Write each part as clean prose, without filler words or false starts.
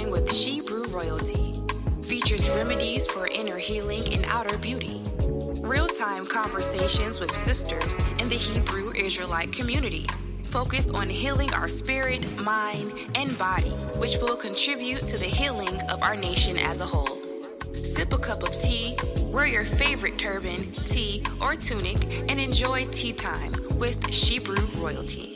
Time with Shebrew Royalty features remedies for inner healing and outer beauty. Real-time conversations with sisters in the Hebrew Israelite community, focused on healing our spirit, mind, and body, which will contribute to the healing of our nation as a whole. Sip a cup of tea, wear your favorite turban, tee, or tunic, and enjoy tea time with Shebrew Royalty.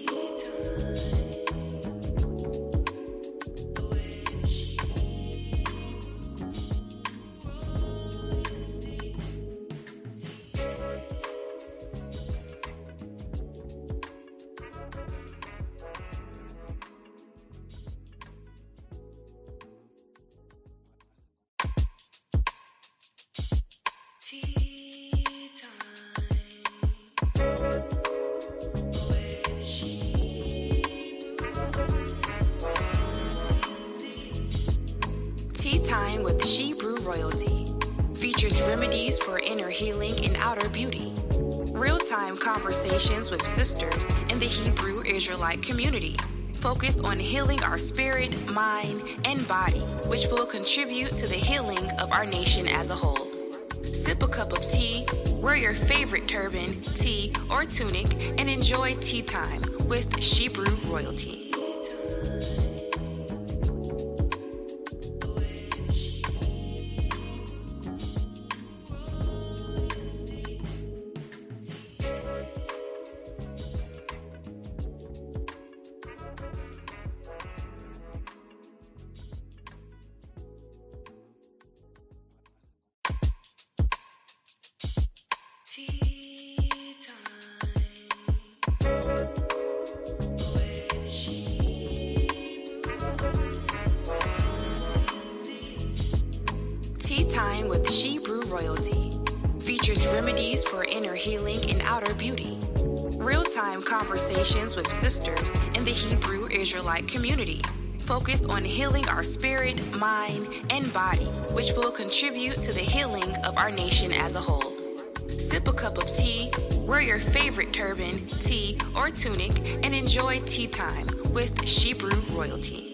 Tea Time with Shebrew Royalty features remedies for inner healing and outer beauty. Real-time conversations with sisters in the Hebrew Israelite community, focused on healing our spirit, mind, and body, which will contribute to the healing of our nation as a whole. Sip a cup of tea, wear your favorite turban, tee, or tunic, and enjoy tea time with Shebrew Royalty. Tea Time with Shebrew Royalty features remedies for inner healing and outer beauty. Real-time conversations with sisters in the Hebrew Israelite community, focused on healing our spirit, mind, and body, which will contribute to the healing of our nation as a whole. Sip a cup of tea, wear your favorite turban, tee, or tunic, and enjoy tea time with Shebrew Royalty.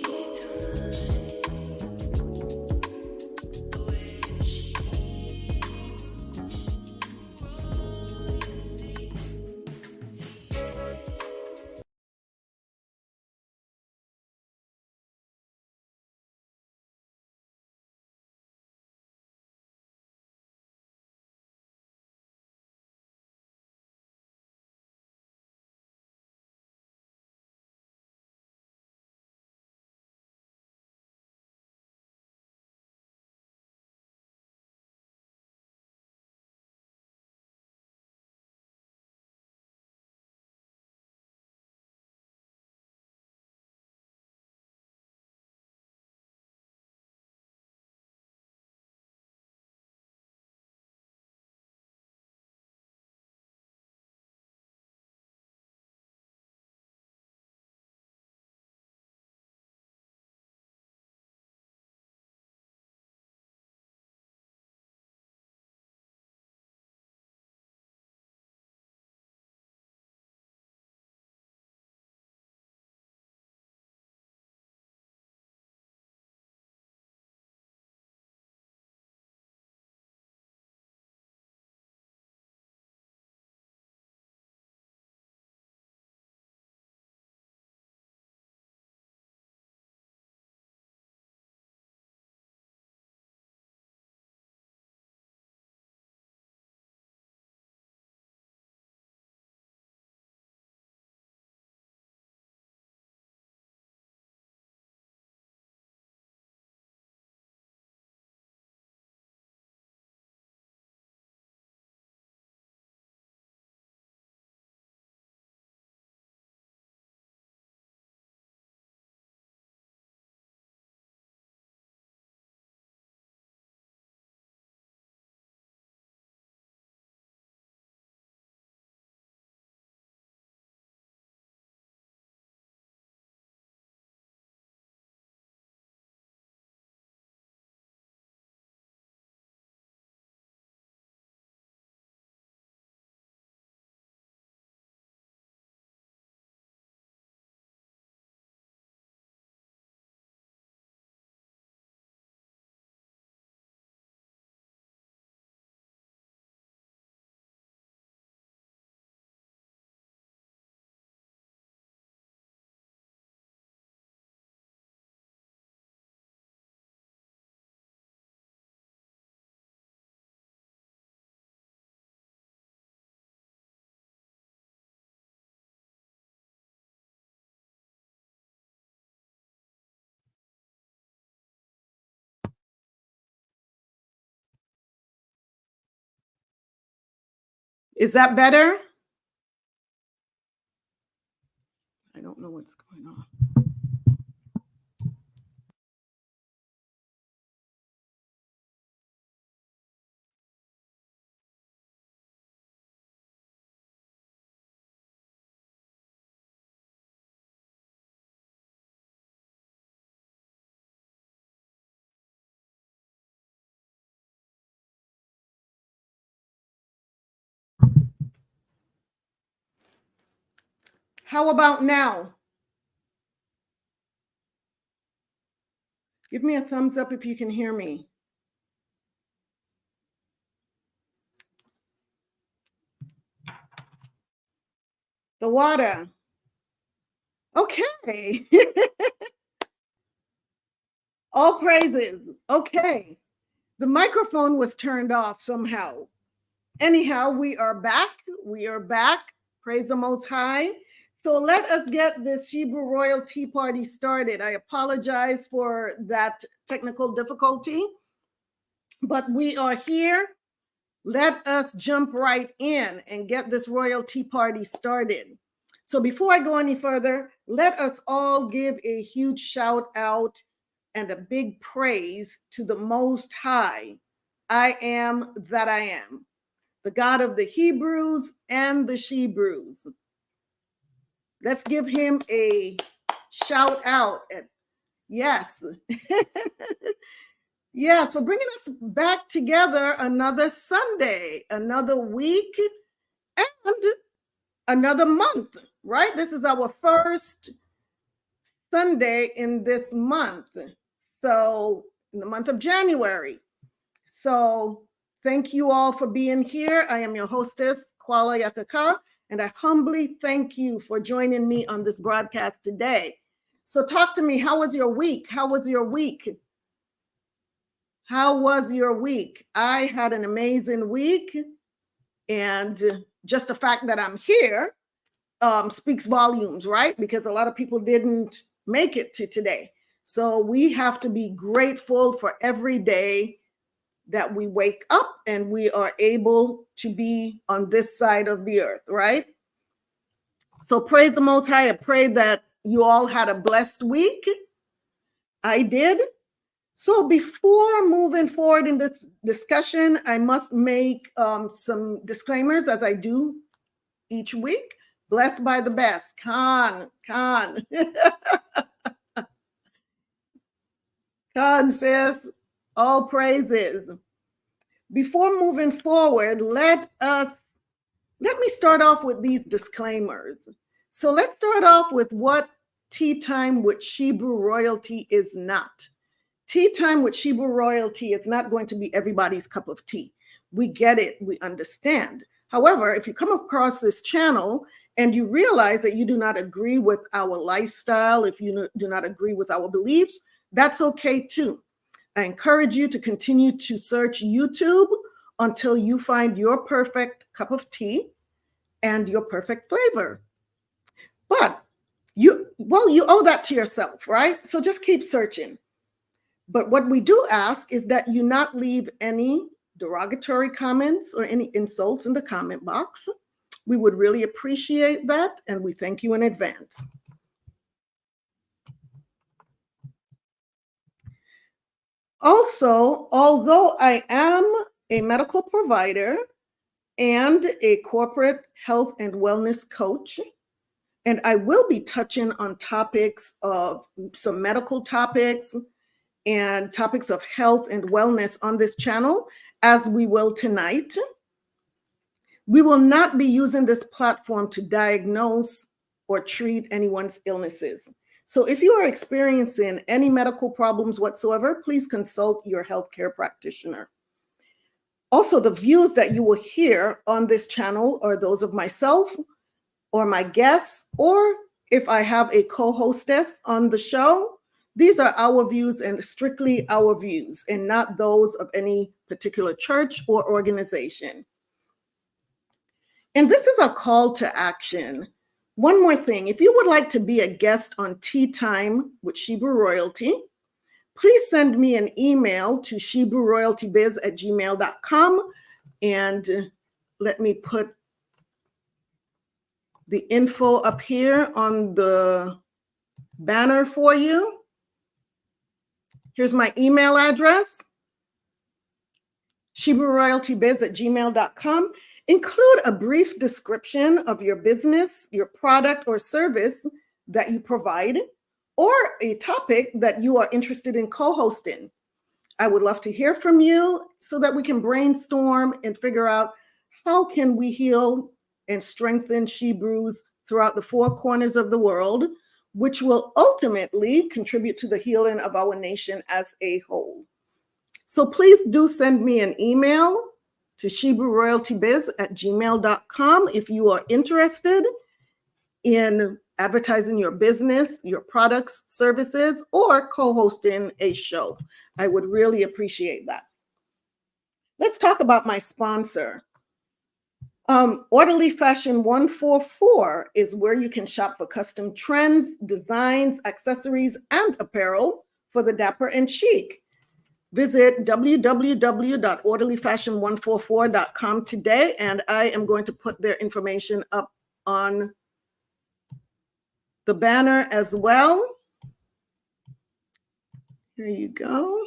Is that better? I don't know what's going on. How about now? Give me a thumbs up if you can hear me. The water. Okay. All praises. Okay. The microphone was turned off somehow. Anyhow, we are back. We are back. Praise the Most High. So let us get this Shebrew Royal Tea Party started. I apologize for that technical difficulty, but we are here. Let us jump right in and get this Royal Tea Party started. So before I go any further, let us all give a huge shout out and a big praise to the Most High. I am that I am, the God of the Hebrews and the Shebrews. Let's give him a shout out. Yes. Yes, for bringing us back together another Sunday, another week, and another month, right? This is our first Sunday in this month. So, in the month of January. So, thank you all for being here. I am your hostess, Kwala Yakaka, and I humbly thank you for joining me on this broadcast today. So, talk to me. How was your week? How was your week? How was your week? I had an amazing week, and just the fact that I'm here speaks volumes, right? Because a lot of people didn't make it to today. So we have to be grateful for every day that we wake up and we are able to be on this side of the earth, right? So praise the Most High. I pray that you all had a blessed week. I did. So before moving forward in this discussion, I must make some disclaimers as I do each week. Blessed by the best. Khan. Khan says, all praises. Before moving forward, let me start off with these disclaimers. So let's start off with what Tea Time with Shebrew Royalty is not. Tea Time with Shebrew Royalty is not going to be everybody's cup of tea. We get it, we understand. However, if you come across this channel and you realize that you do not agree with our lifestyle, if you do not agree with our beliefs, that's okay too. I encourage you to continue to search YouTube until you find your perfect cup of tea and your perfect flavor. But you owe that to yourself, right? So just keep searching. But what we do ask is that you not leave any derogatory comments or any insults in the comment box. We would really appreciate that, and we thank you in advance. Also, although I am a medical provider and a corporate health and wellness coach, and I will be touching on topics of some medical topics and topics of health and wellness on this channel, as we will tonight. We will not be using this platform to diagnose or treat anyone's illnesses. So if you are experiencing any medical problems whatsoever, please consult your healthcare practitioner. Also, the views that you will hear on this channel are those of myself or my guests, or if I have a co-hostess on the show. These are our views and strictly our views, and not those of any particular church or organization. And this is a call to action. One more thing, if you would like to be a guest on Tea Time with Shebrew Royalty, please send me an email to shebrewroyaltybiz@gmail.com. And let me put the info up here on the banner for you. Here's my email address, ShebrewRoyaltyBiz@gmail.com. Include a brief description of your business, your product or service that you provide, or a topic that you are interested in co-hosting. I would love to hear from you so that we can brainstorm and figure out how can we heal and strengthen Shebrews throughout the four corners of the world, which will ultimately contribute to the healing of our nation as a whole. So please do send me an email to ShebrewRoyaltyBiz@gmail.com if you are interested in advertising your business, your products, services, or co-hosting a show. I would really appreciate that. Let's talk about my sponsor. Orderly Fashion 144 is where you can shop for custom trends, designs, accessories, and apparel for the dapper and chic. Visit www.orderlyfashion144.com today, and I am going to put their information up on the banner as well. Here you go.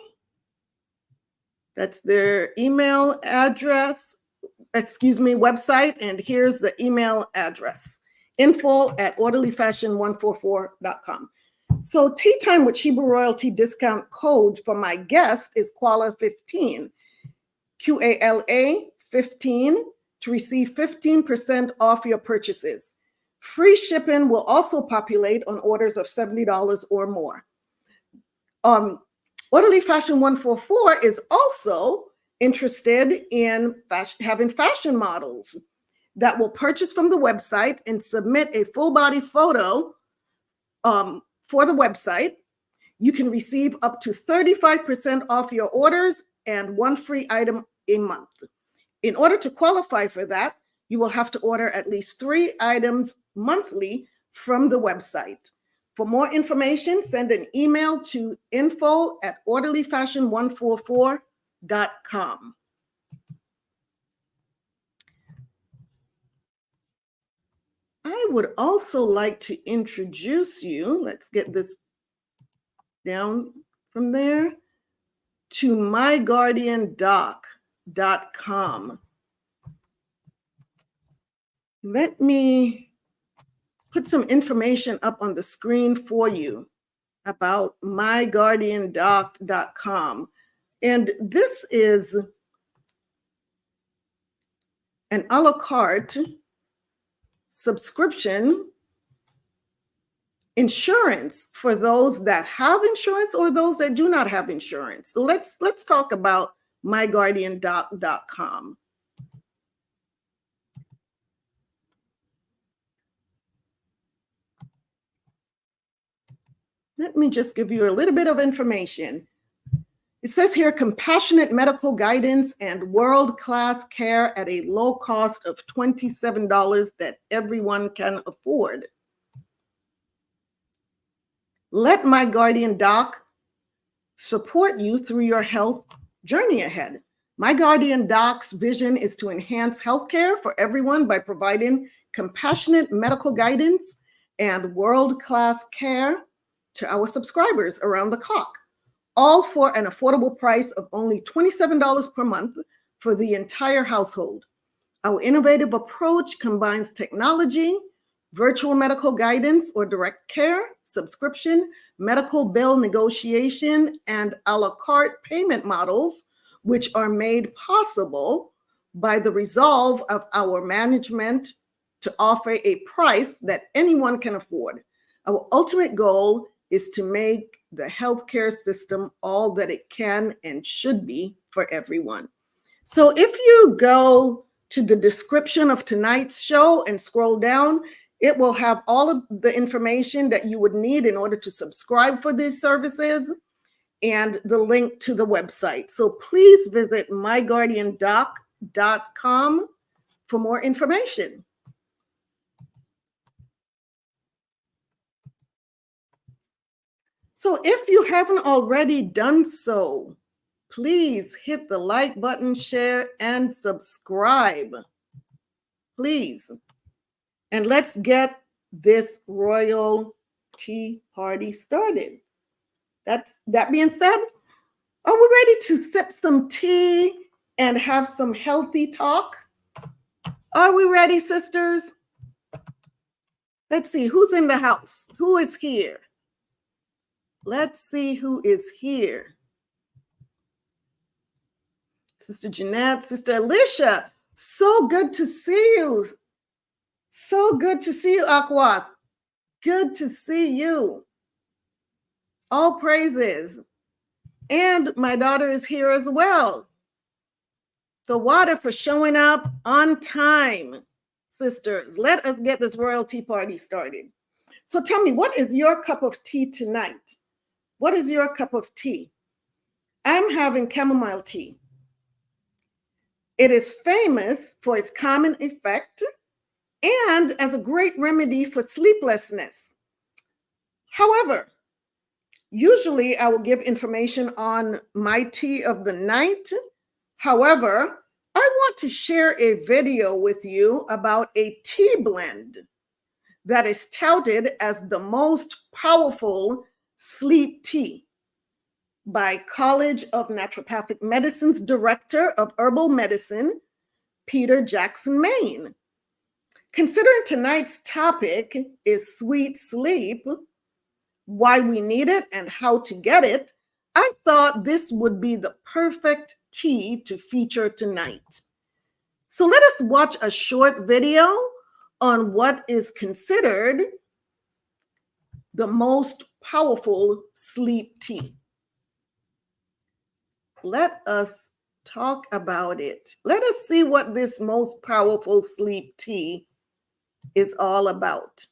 That's their email address, website, and here's the email address, info@orderlyfashion144.com. So Tea Time with Shebrew Royalty discount code for my guest is QUALA15, QALA15, to receive 15% off your purchases. Free shipping will also populate on orders of $70 or more. Orderly Fashion 144 is also interested in having fashion models that will purchase from the website and submit a full body photo for the website. You can receive up to 35% off your orders and one free item a month. In order to qualify for that, you will have to order at least 3 items monthly from the website. For more information, send an email to info@orderlyfashion144.com. I would also like to introduce you, let's get this down from there, to myguardiandoc.com. Let me put some information up on the screen for you about myguardiandoc.com. And this is an a la carte subscription insurance for those that have insurance or those that do not have insurance. So let's talk about myguardiandoc.com. Let me just give you a little bit of information. It says here, compassionate medical guidance and world-class care at a low cost of $27 that everyone can afford. Let My Guardian Doc support you through your health journey ahead. My Guardian Doc's vision is to enhance healthcare for everyone by providing compassionate medical guidance and world-class care to our subscribers around the clock, all for an affordable price of only $27 per month for the entire household. Our innovative approach combines technology, virtual medical guidance or direct care, subscription, medical bill negotiation, and a la carte payment models, which are made possible by the resolve of our management to offer a price that anyone can afford. Our ultimate goal is to make the healthcare system all that it can and should be for everyone. So if you go to the description of tonight's show and scroll down, it will have all of the information that you would need in order to subscribe for these services and the link to the website. So please visit myguardiandoc.com for more information. So if you haven't already done so, please hit the like button, share, and subscribe. Please. And let's get this royal tea party started. That being said, are we ready to sip some tea and have some healthy talk? Are we ready, sisters? Let's see who's in the house. Who is here? Let's see who is here. Sister Jeanette, Sister Alicia, so good to see you. So good to see you, Aqua. Good to see you. All praises. And my daughter is here as well. The water for showing up on time. Sisters, let us get this royal tea party started. So tell me, what is your cup of tea tonight? What is your cup of tea? I'm having chamomile tea. It is famous for its calming effect and as a great remedy for sleeplessness. However, usually I will give information on my tea of the night. However, I want to share a video with you about a tea blend that is touted as the most powerful sleep tea by College of Naturopathic Medicine's Director of Herbal Medicine, Peter Jackson Main. Considering tonight's topic is sweet sleep, why we need it and how to get it, I thought this would be the perfect tea to feature tonight. So let us watch a short video on what is considered the most powerful sleep tea. Let us talk about it. Let us see what this most powerful sleep tea is all about.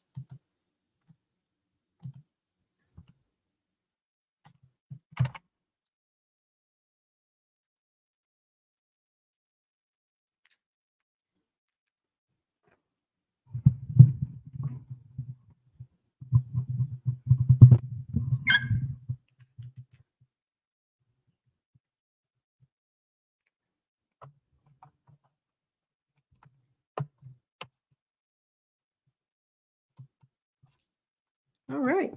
All right.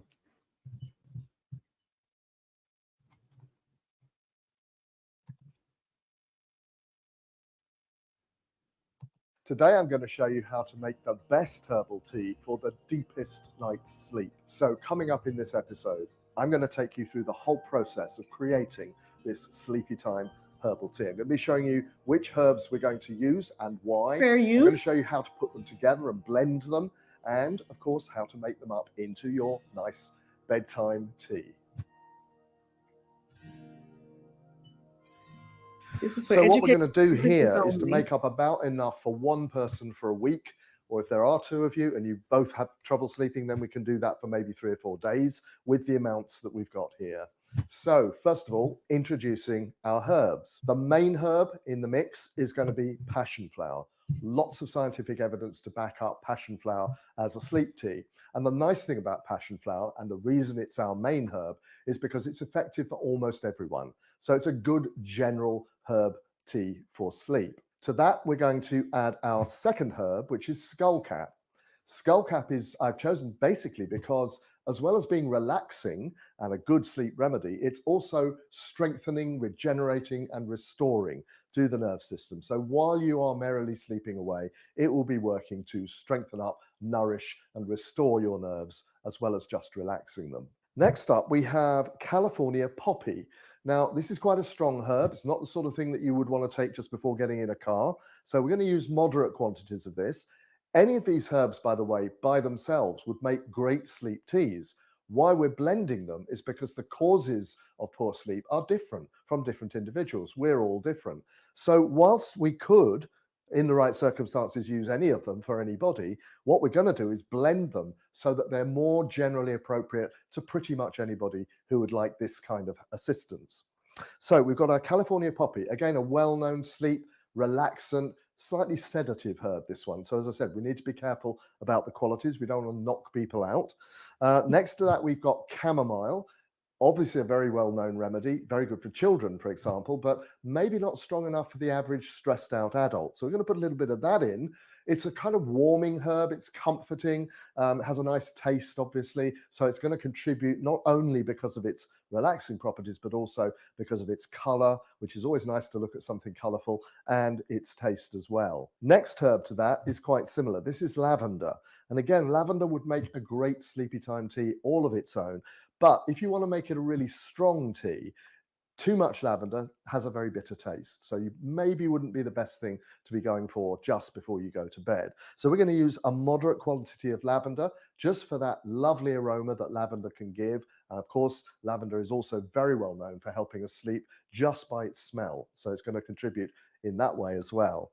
Today I'm going to show you how to make the best herbal tea for the deepest night's sleep. So coming up in this episode, I'm going to take you through the whole process of creating this sleepy time herbal tea. I'm going to be showing you which herbs we're going to use and why. Fair I'm use. going to show you how to put them together and blend them, and of course how to make them up into your nice bedtime tea. So what we're going to do here is to make up about enough for one person for a week, or if there are two of you and you both have trouble sleeping, then we can do that for maybe 3 or 4 days with the amounts that we've got here. So first of all, introducing our herbs. The main herb in the mix is going to be passion flower. Lots of scientific evidence to back up passion flower as a sleep tea. And the nice thing about passion flower, and the reason it's our main herb, is because it's effective for almost everyone. So it's a good general herb tea for sleep. To that, we're going to add our second herb, which is skullcap. Skullcap is, I've chosen basically because as well as being relaxing and a good sleep remedy, it's also strengthening, regenerating, and restoring to the nerve system. So while you are merrily sleeping away, it will be working to strengthen up, nourish, and restore your nerves, as well as just relaxing them. Next up, we have California poppy. Now, this is quite a strong herb. It's not the sort of thing that you would want to take just before getting in a car. So we're going to use moderate quantities of this. Any of these herbs, by the way, by themselves would make great sleep teas. Why we're blending them is because the causes of poor sleep are different from different individuals. We're all different. So whilst we could, in the right circumstances, use any of them for anybody, what we're going to do is blend them so that they're more generally appropriate to pretty much anybody who would like this kind of assistance. So we've got our California poppy, again, a well-known sleep relaxant, slightly sedative herb, this one. So as I said, we need to be careful about the qualities. We don't want to knock people out. Next to that, we've got chamomile. Obviously a very well-known remedy, very good for children, for example, but maybe not strong enough for the average stressed out adult. So we're going to put a little bit of that in. It's a kind of warming herb. It's comforting, has a nice taste, obviously. So it's going to contribute not only because of its relaxing properties, but also because of its color, which is always nice to look at something colorful, and its taste as well. Next herb to that is quite similar. This is lavender. And again, lavender would make a great sleepy time tea all of its own. But if you want to make it a really strong tea, too much lavender has a very bitter taste. So you maybe wouldn't be the best thing to be going for just before you go to bed. So we're going to use a moderate quantity of lavender just for that lovely aroma that lavender can give. And of course, lavender is also very well known for helping us sleep just by its smell. So it's going to contribute in that way as well.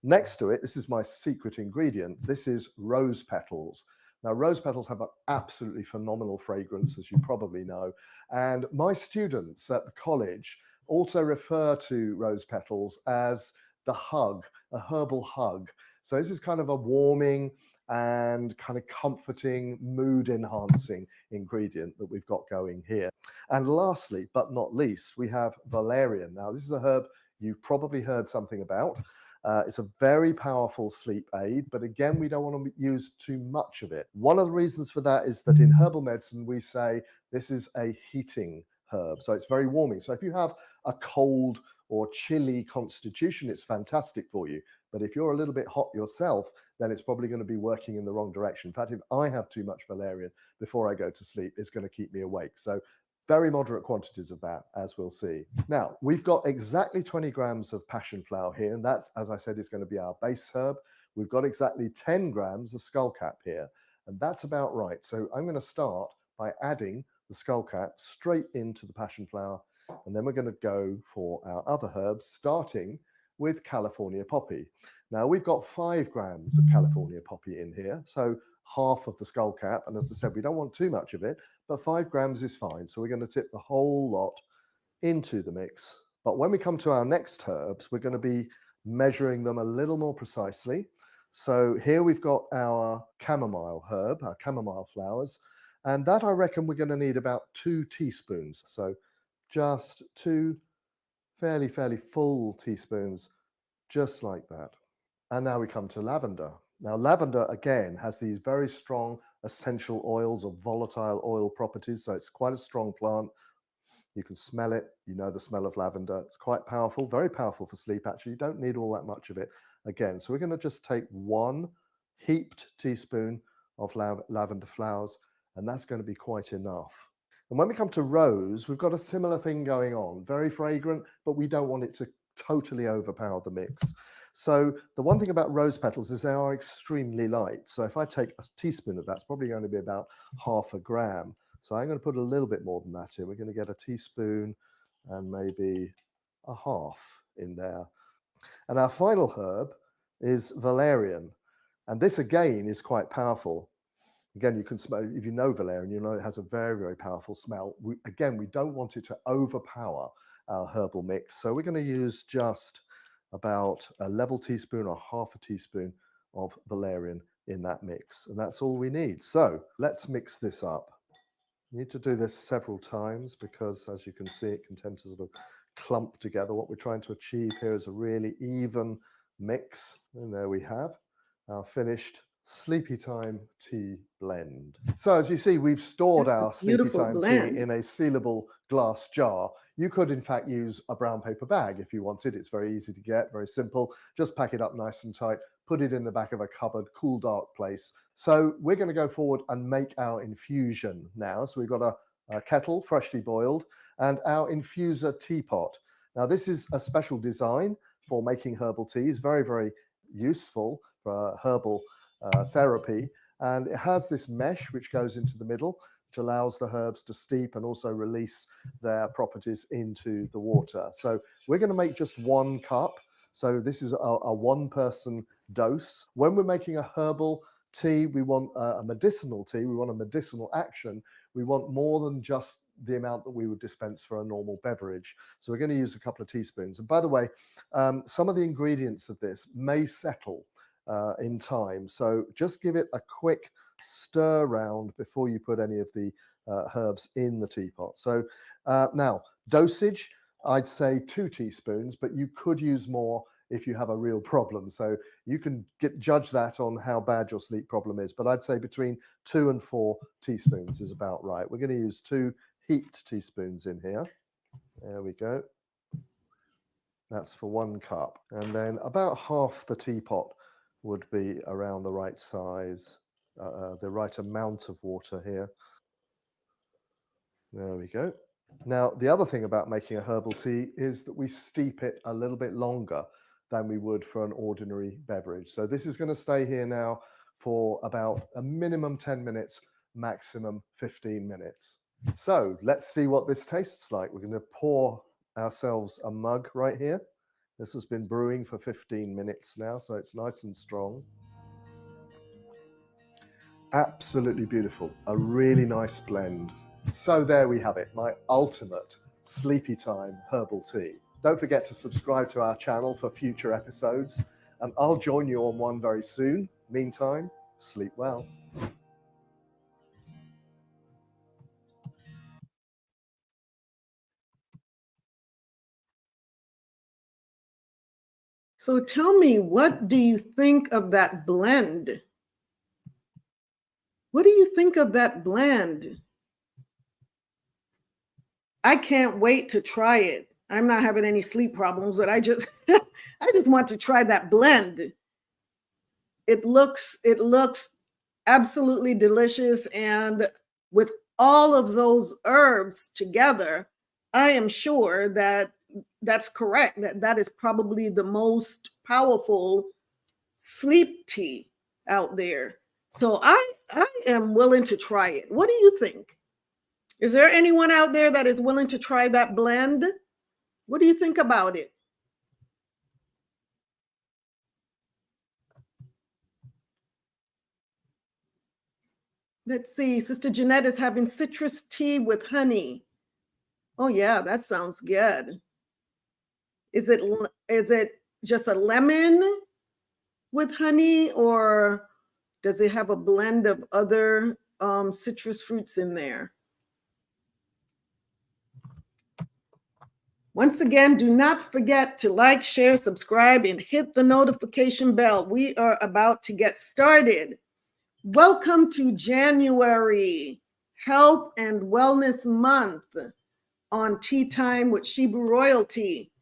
Next to it, this is my secret ingredient. This is rose petals. Now, rose petals have an absolutely phenomenal fragrance, as you probably know. And my students at the college also refer to rose petals as the hug, a herbal hug. So this is kind of a warming and kind of comforting, mood enhancing ingredient that we've got going here. And lastly, but not least, we have valerian. Now, this is a herb you've probably heard something about. It's a very powerful sleep aid, but again, we don't want to use too much of it. One of the reasons for that is that in herbal medicine, we say this is a heating herb. So it's very warming. So if you have a cold or chilly constitution, it's fantastic for you. But if you're a little bit hot yourself, then it's probably going to be working in the wrong direction. In fact, if I have too much valerian before I go to sleep, it's going to keep me awake. So very moderate quantities of that, as we'll see. Now, we've got exactly 20 grams of passion flower here, and that's, as I said, is going to be our base herb. We've got exactly 10 grams of skullcap here, and that's about right. So I'm going to start by adding the skullcap straight into the passion flower, and then we're going to go for our other herbs, starting with California poppy. Now, we've got 5 grams of California poppy in here, so half of the skullcap, and as I said, we don't want too much of it, but 5 grams is fine. So we're going to tip the whole lot into the mix. But when we come to our next herbs, we're going to be measuring them a little more precisely. So here we've got our chamomile herb, our chamomile flowers, and that I reckon we're going to need about 2 teaspoons. So just 2 fairly full teaspoons, just like that. And now we come to lavender. Now, lavender, again, has these very strong essential oils or volatile oil properties. So it's quite a strong plant. You can smell it. You know the smell of lavender. It's quite powerful, very powerful for sleep, actually. You don't need all that much of it. Again, so we're going to just take 1 heaped teaspoon of lavender flowers, and that's going to be quite enough. And when we come to rose, we've got a similar thing going on. Very fragrant, but we don't want it to totally overpower the mix. So the one thing about rose petals is they are extremely light. So if I take a teaspoon of that, it's probably going to be about half a gram. So I'm going to put a little bit more than that in. We're going to get a teaspoon and maybe a half in there. And our final herb is valerian. And this again is quite powerful. Again, you can smell, if you know valerian, you know it has a very powerful smell. We don't want it to overpower our herbal mix. So we're going to use just about a level teaspoon or half a teaspoon of valerian in that mix. And that's all we need. So let's mix this up. You need to do this several times because, as you can see, it can tend to sort of clump together. What we're trying to achieve here is a really even mix. And there we have our finished Sleepy Time tea blend. So as you see, we've stored our Sleepy Time tea in a sealable glass jar. You could in fact use a brown paper bag if you wanted. It's very easy to get, very simple. Just pack it up nice and tight, put it in the back of a cupboard, cool, dark place. So we're going to go forward and make our infusion now. So we've got a kettle, freshly boiled, and our infuser teapot. Now this is a special design for making herbal teas, very useful for herbal therapy, and it has this mesh which goes into the middle, which allows the herbs to steep and also release their properties into the water. So we're going to make just 1 cup. So this is a 1-person dose. When we're making a herbal tea, we want a medicinal tea, we want a medicinal action. We want more than just the amount that we would dispense for a normal beverage. So we're going to use a couple of teaspoons. And by the way, some of the ingredients of this may settle in time. So just give it a quick stir round before you put any of the herbs in the teapot. So now dosage, I'd say 2 teaspoons, but you could use more if you have a real problem. So you can judge that on how bad your sleep problem is. But I'd say between 2 and 4 teaspoons is about right. We're going to use 2 heaped teaspoons in here. There we go. That's for 1 cup. And then about half the teapot would be around the right size, the right amount of water here. There we go. Now, the other thing about making a herbal tea is that we steep it a little bit longer than we would for an ordinary beverage. So this is going to stay here now for about a minimum 10 minutes, maximum 15 minutes. So let's see what this tastes like. We're going to pour ourselves a mug right here. This has been brewing for 15 minutes now, so it's nice and strong. Absolutely beautiful. A really nice blend. So there we have it, my ultimate sleepy time herbal tea. Don't forget to subscribe to our channel for future episodes, and I'll join you on one very soon. Meantime, sleep well. So tell me, what do you think of that blend? What do you think of that blend? I can't wait to try it. I'm not having any sleep problems, but I just want to try that blend. It looks absolutely delicious, and with all of those herbs together, I am sure that that's correct. That is probably the most powerful sleep tea out there. So I am willing to try it. What do you think? Is there anyone out there that is willing to try that blend? What do you think about it? Let's see. Sister Jeanette is having citrus tea with honey. Oh yeah, that sounds good. Is it just a lemon with honey, or does it have a blend of other citrus fruits in there? Once again, do not forget to like, share, subscribe, and hit the notification bell. We are about to get started. Welcome to January, Health and Wellness Month on Tea Time with Shebrew Royalty.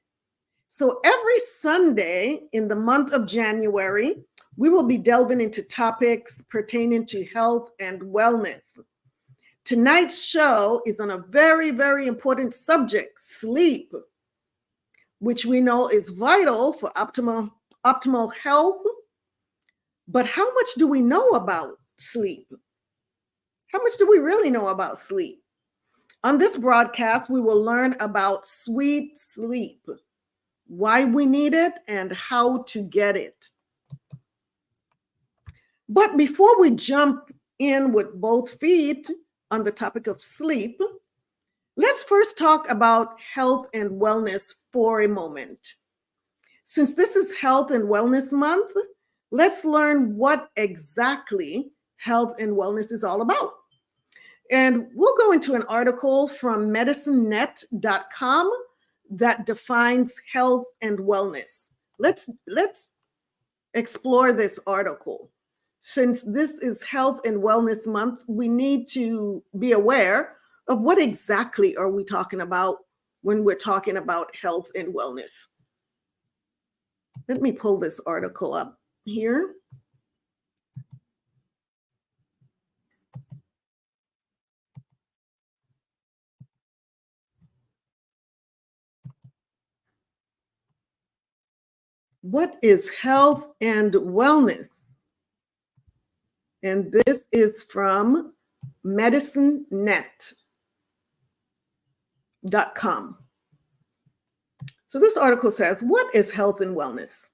So every Sunday in the month of January, we will be delving into topics pertaining to health and wellness. Tonight's show is on a very, very important subject, sleep, which we know is vital for optimal health. But how much do we know about sleep? How much do we really know about sleep? On this broadcast, we will learn about sweet sleep, why we need it, and how to get it. But before we jump in with both feet on the topic of sleep, let's first talk about health and wellness for a moment. Since this is Health and Wellness Month, let's learn what exactly health and wellness is all about. And we'll go into an article from medicinenet.com that defines health and wellness. Let's explore this article. Since this is Health and Wellness Month, we need to be aware of what exactly are we talking about when we're talking about health and wellness. Let me pull this article up here. What is health and wellness? And this is from medicinenet.com. So this article says, what is health and wellness?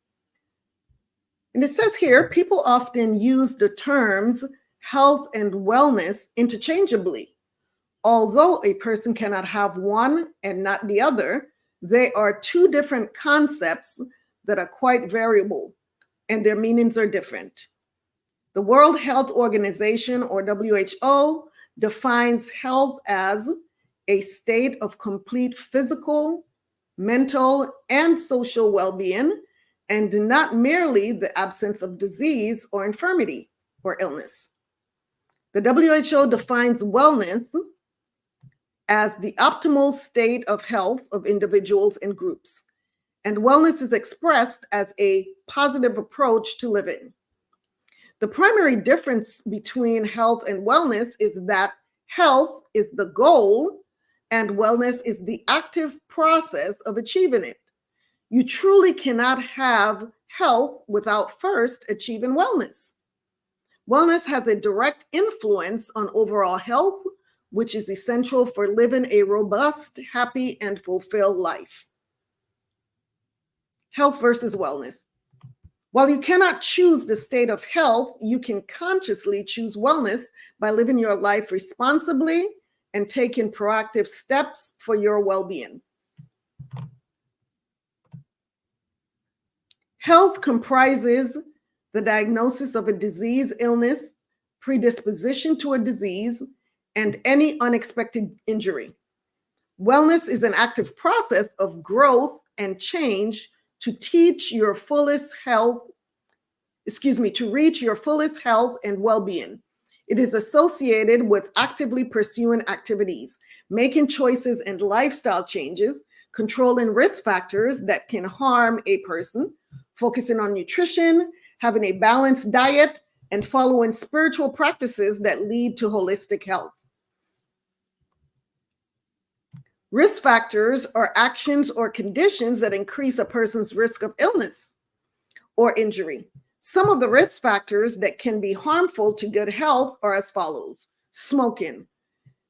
And it says here, people often use the terms health and wellness interchangeably. Although a person cannot have one and not the other, they are two different concepts that are quite variable. and their meanings are different. The World Health Organization, or WHO, defines health as a state of complete physical, mental, and social well-being, and not merely the absence of disease or infirmity or illness. The WHO defines wellness as the optimal state of health of individuals and groups, and wellness is expressed as a positive approach to living. The primary difference between health and wellness is that health is the goal and wellness is the active process of achieving it. You truly cannot have health without first achieving wellness. Wellness has a direct influence on overall health, which is essential for living a robust, happy, and fulfilled life. Health versus wellness. While you cannot choose the state of health, you can consciously choose wellness by living your life responsibly and taking proactive steps for your well-being. Health comprises the diagnosis of a disease, illness, predisposition to a disease, and any unexpected injury. Wellness is an active process of growth and change to reach your fullest health and well-being. It is associated with actively pursuing activities, making choices and lifestyle changes, controlling risk factors that can harm a person, focusing on nutrition, having a balanced diet, and following spiritual practices that lead to holistic health. Risk factors are actions or conditions that increase a person's risk of illness or injury. Some of the risk factors that can be harmful to good health are as follows. Smoking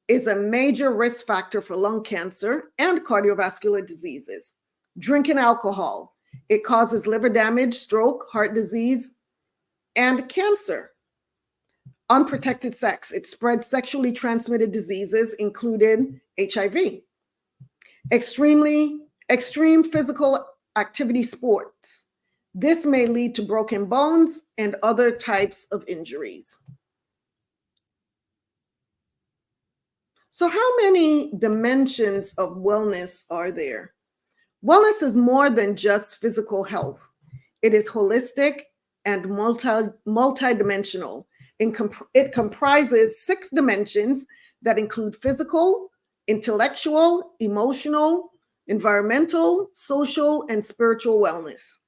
is a major risk factor for lung cancer and cardiovascular diseases. Drinking alcohol, it causes liver damage, stroke, heart disease, and cancer. Unprotected sex, it spreads sexually transmitted diseases, including HIV. Extreme physical activity sports. This may lead to broken bones and other types of injuries. So how many dimensions of wellness are there? Wellness is more than just physical health. It is holistic and multidimensional. It comprises 6 dimensions that include physical, intellectual, emotional, environmental, social, and spiritual wellness.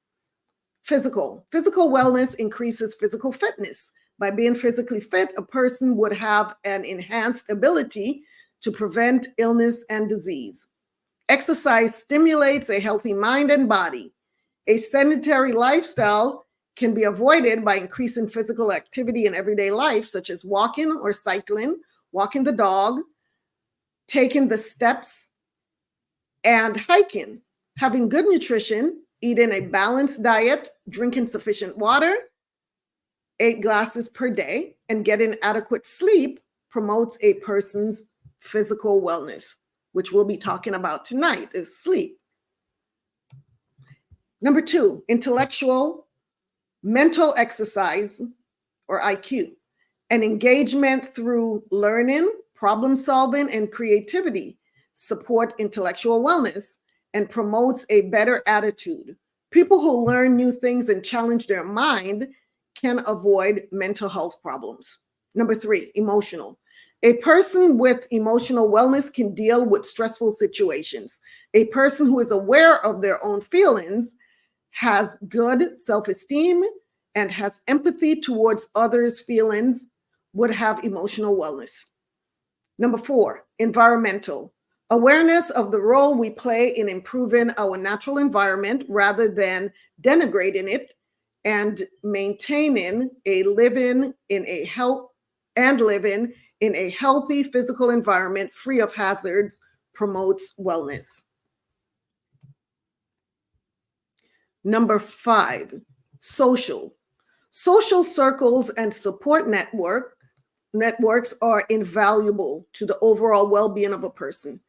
Physical wellness increases physical fitness. By being physically fit, a person would have an enhanced ability to prevent illness and disease. Exercise stimulates a healthy mind and body. A sedentary lifestyle can be avoided by increasing physical activity in everyday life, such as walking or cycling, walking the dog, taking the steps, and hiking. Having good nutrition, eating a balanced diet, drinking sufficient water, 8 glasses per day, and getting adequate sleep promotes a person's physical wellness, which we'll be talking about tonight, is sleep. Number 2, intellectual, mental exercise, or IQ, and engagement through learning, problem solving, and creativity support intellectual wellness and promotes a better attitude. People who learn new things and challenge their mind can avoid mental health problems. Number 3, emotional. A person with emotional wellness can deal with stressful situations. A person who is aware of their own feelings has good self-esteem and has empathy towards others' feelings would have emotional wellness. Number 4, environmental. Awareness of the role we play in improving our natural environment rather than denigrating it, and living in a healthy physical environment free of hazards promotes wellness. Number 5, social. Social circles and support networks are invaluable to the overall well-being of a person.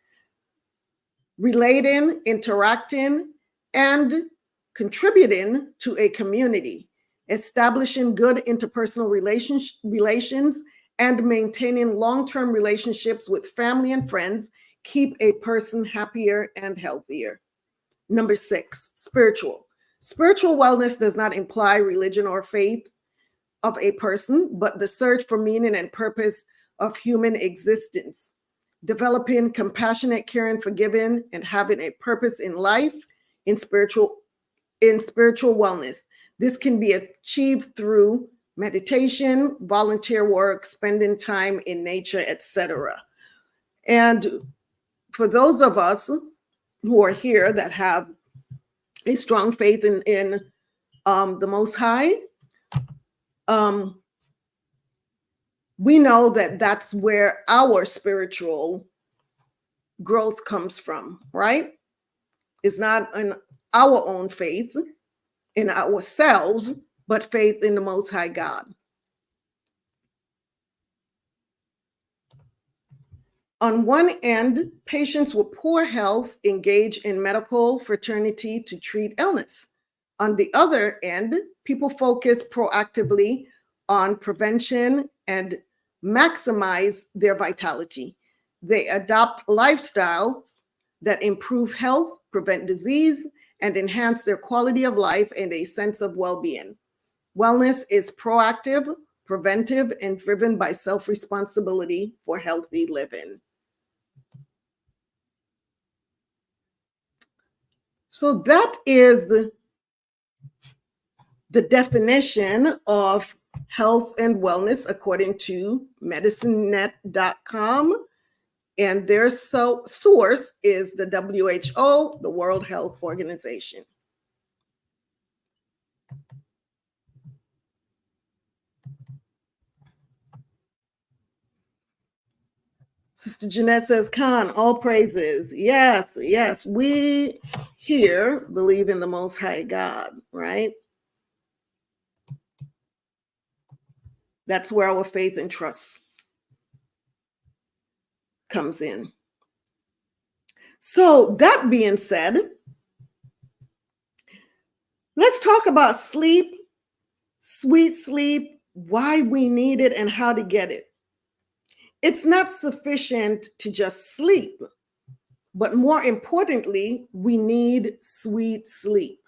Relating, interacting, and contributing to a community establishing good interpersonal relations, and maintaining long-term relationships with family and friends keep a person happier and healthier. Number 6, spiritual. Spiritual wellness does not imply religion or faith of a person, but the search for meaning and purpose of human existence. Developing compassionate, caring, forgiving, and having a purpose in life in spiritual wellness. This can be achieved through meditation, volunteer work, spending time in nature, etc. And for those of us who are here that have a strong faith in the Most High, we know that that's where our spiritual growth comes from, right? It's not in our own faith, in ourselves, but faith in the Most High God. On one end, patients with poor health engage in medical fraternity to treat illness. On the other end, people focus proactively on prevention and maximize their vitality. They adopt lifestyles that improve health, prevent disease, and enhance their quality of life and a sense of well-being. Wellness is proactive, preventive, and driven by self-responsibility for healthy living. So that is the definition of health and wellness according to medicinenet.com. And their source is the WHO, the World Health Organization. Sister Jeanette says, Khan, all praises. Yes, yes, we here believe in the Most High God, right? That's where our faith and trust comes in. So that being said, let's talk about sleep, sweet sleep, why we need it and how to get it. It's not sufficient to just sleep, but more importantly, we need sweet sleep.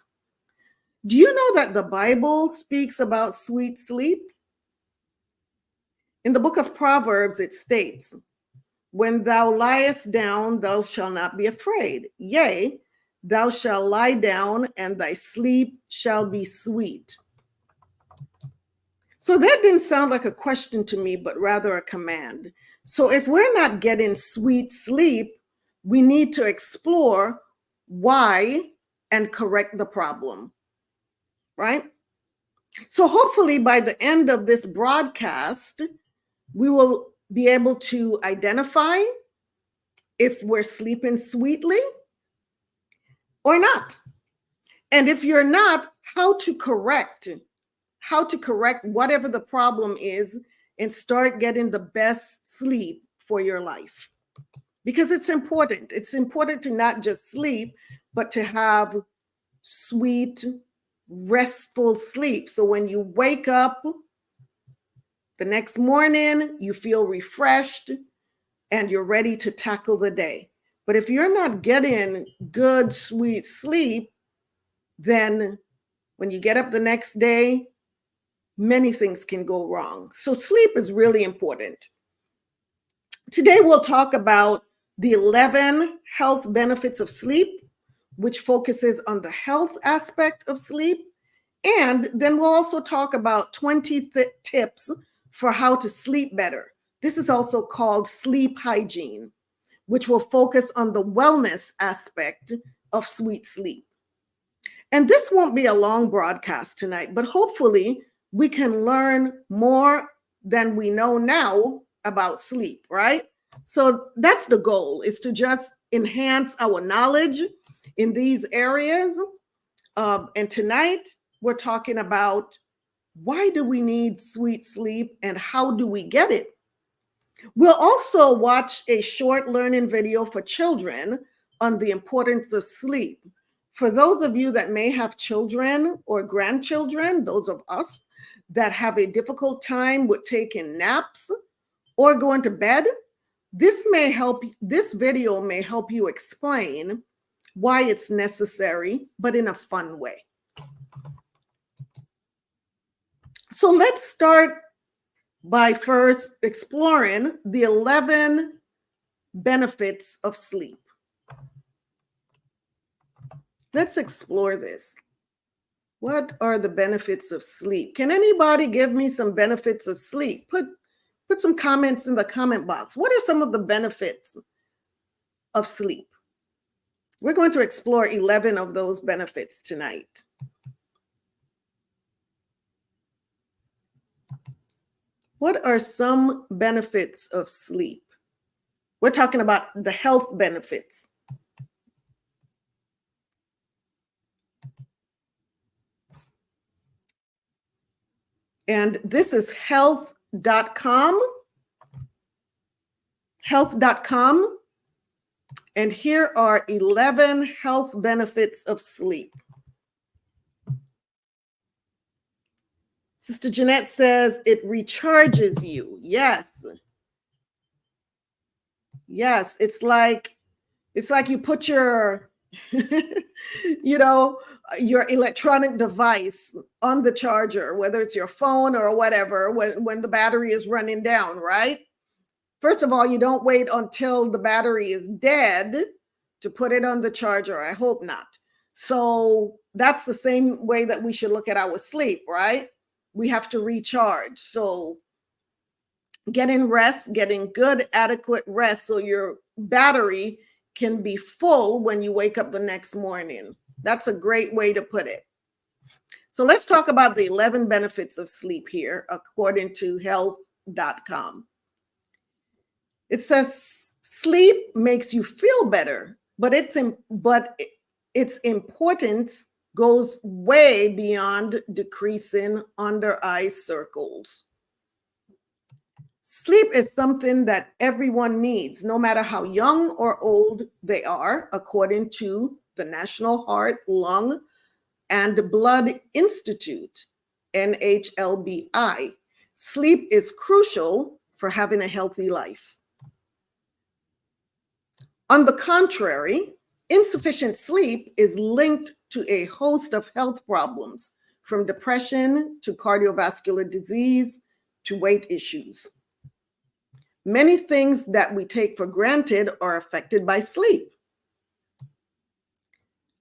Do you know that the Bible speaks about sweet sleep? In the book of Proverbs, it states, "When thou liest down, thou shalt not be afraid. Yea, thou shalt lie down, and thy sleep shall be sweet." So that didn't sound like a question to me, but rather a command. So if we're not getting sweet sleep, we need to explore why and correct the problem, right? So hopefully by the end of this broadcast, we will be able to identify if we're sleeping sweetly or not. And if you're not, how to correct whatever the problem is and start getting the best sleep for your life. Because it's important. It's important to not just sleep, but to have sweet, restful sleep. So when you wake up the next morning, you feel refreshed and you're ready to tackle the day. But if you're not getting good, sweet sleep, then when you get up the next day, many things can go wrong. So sleep is really important. Today, we'll talk about the 11 health benefits of sleep, which focuses on the health aspect of sleep. And then we'll also talk about 20 tips for how to sleep better. This is also called sleep hygiene, which will focus on the wellness aspect of sweet sleep. And this won't be a long broadcast tonight, but hopefully we can learn more than we know now about sleep, right? So that's the goal, is to just enhance our knowledge in these areas. And tonight we're talking about why do we need sweet sleep and how do we get it? We'll also watch a short learning video for children on the importance of sleep For those of you that may have children or grandchildren, those of us that have a difficult time with taking naps or going to bed, this video may help you explain why it's necessary, but in a fun way. So let's start by first exploring the 11 benefits of sleep. Let's explore this. What are the benefits of sleep? Can anybody give me some benefits of sleep? Put some comments in the comment box. What are some of the benefits of sleep? We're going to explore 11 of those benefits tonight. What are some benefits of sleep? We're talking about the health benefits. And this is health.com. Health.com. And here are 11 health benefits of sleep. Sister Jeanette says it recharges you. Yes. Yes, it's like you put your your electronic device on the charger, whether it's your phone or whatever, when the battery is running down, right? First of all, you don't wait until the battery is dead to put it on the charger. I hope not. So that's the same way that we should look at our sleep, right? We have to recharge. So getting rest, getting good, adequate rest so your battery can be full when you wake up the next morning. That's a great way to put it. So let's talk about the 11 benefits of sleep here, according to health.com. It says sleep makes you feel better, but its importance goes way beyond decreasing under eye circles. Sleep is something that everyone needs, no matter how young or old they are, according to the National Heart, Lung, and Blood Institute, NHLBI. Sleep is crucial for having a healthy life. On the contrary, insufficient sleep is linked to a host of health problems, from depression to cardiovascular disease to weight issues. Many things that we take for granted are affected by sleep,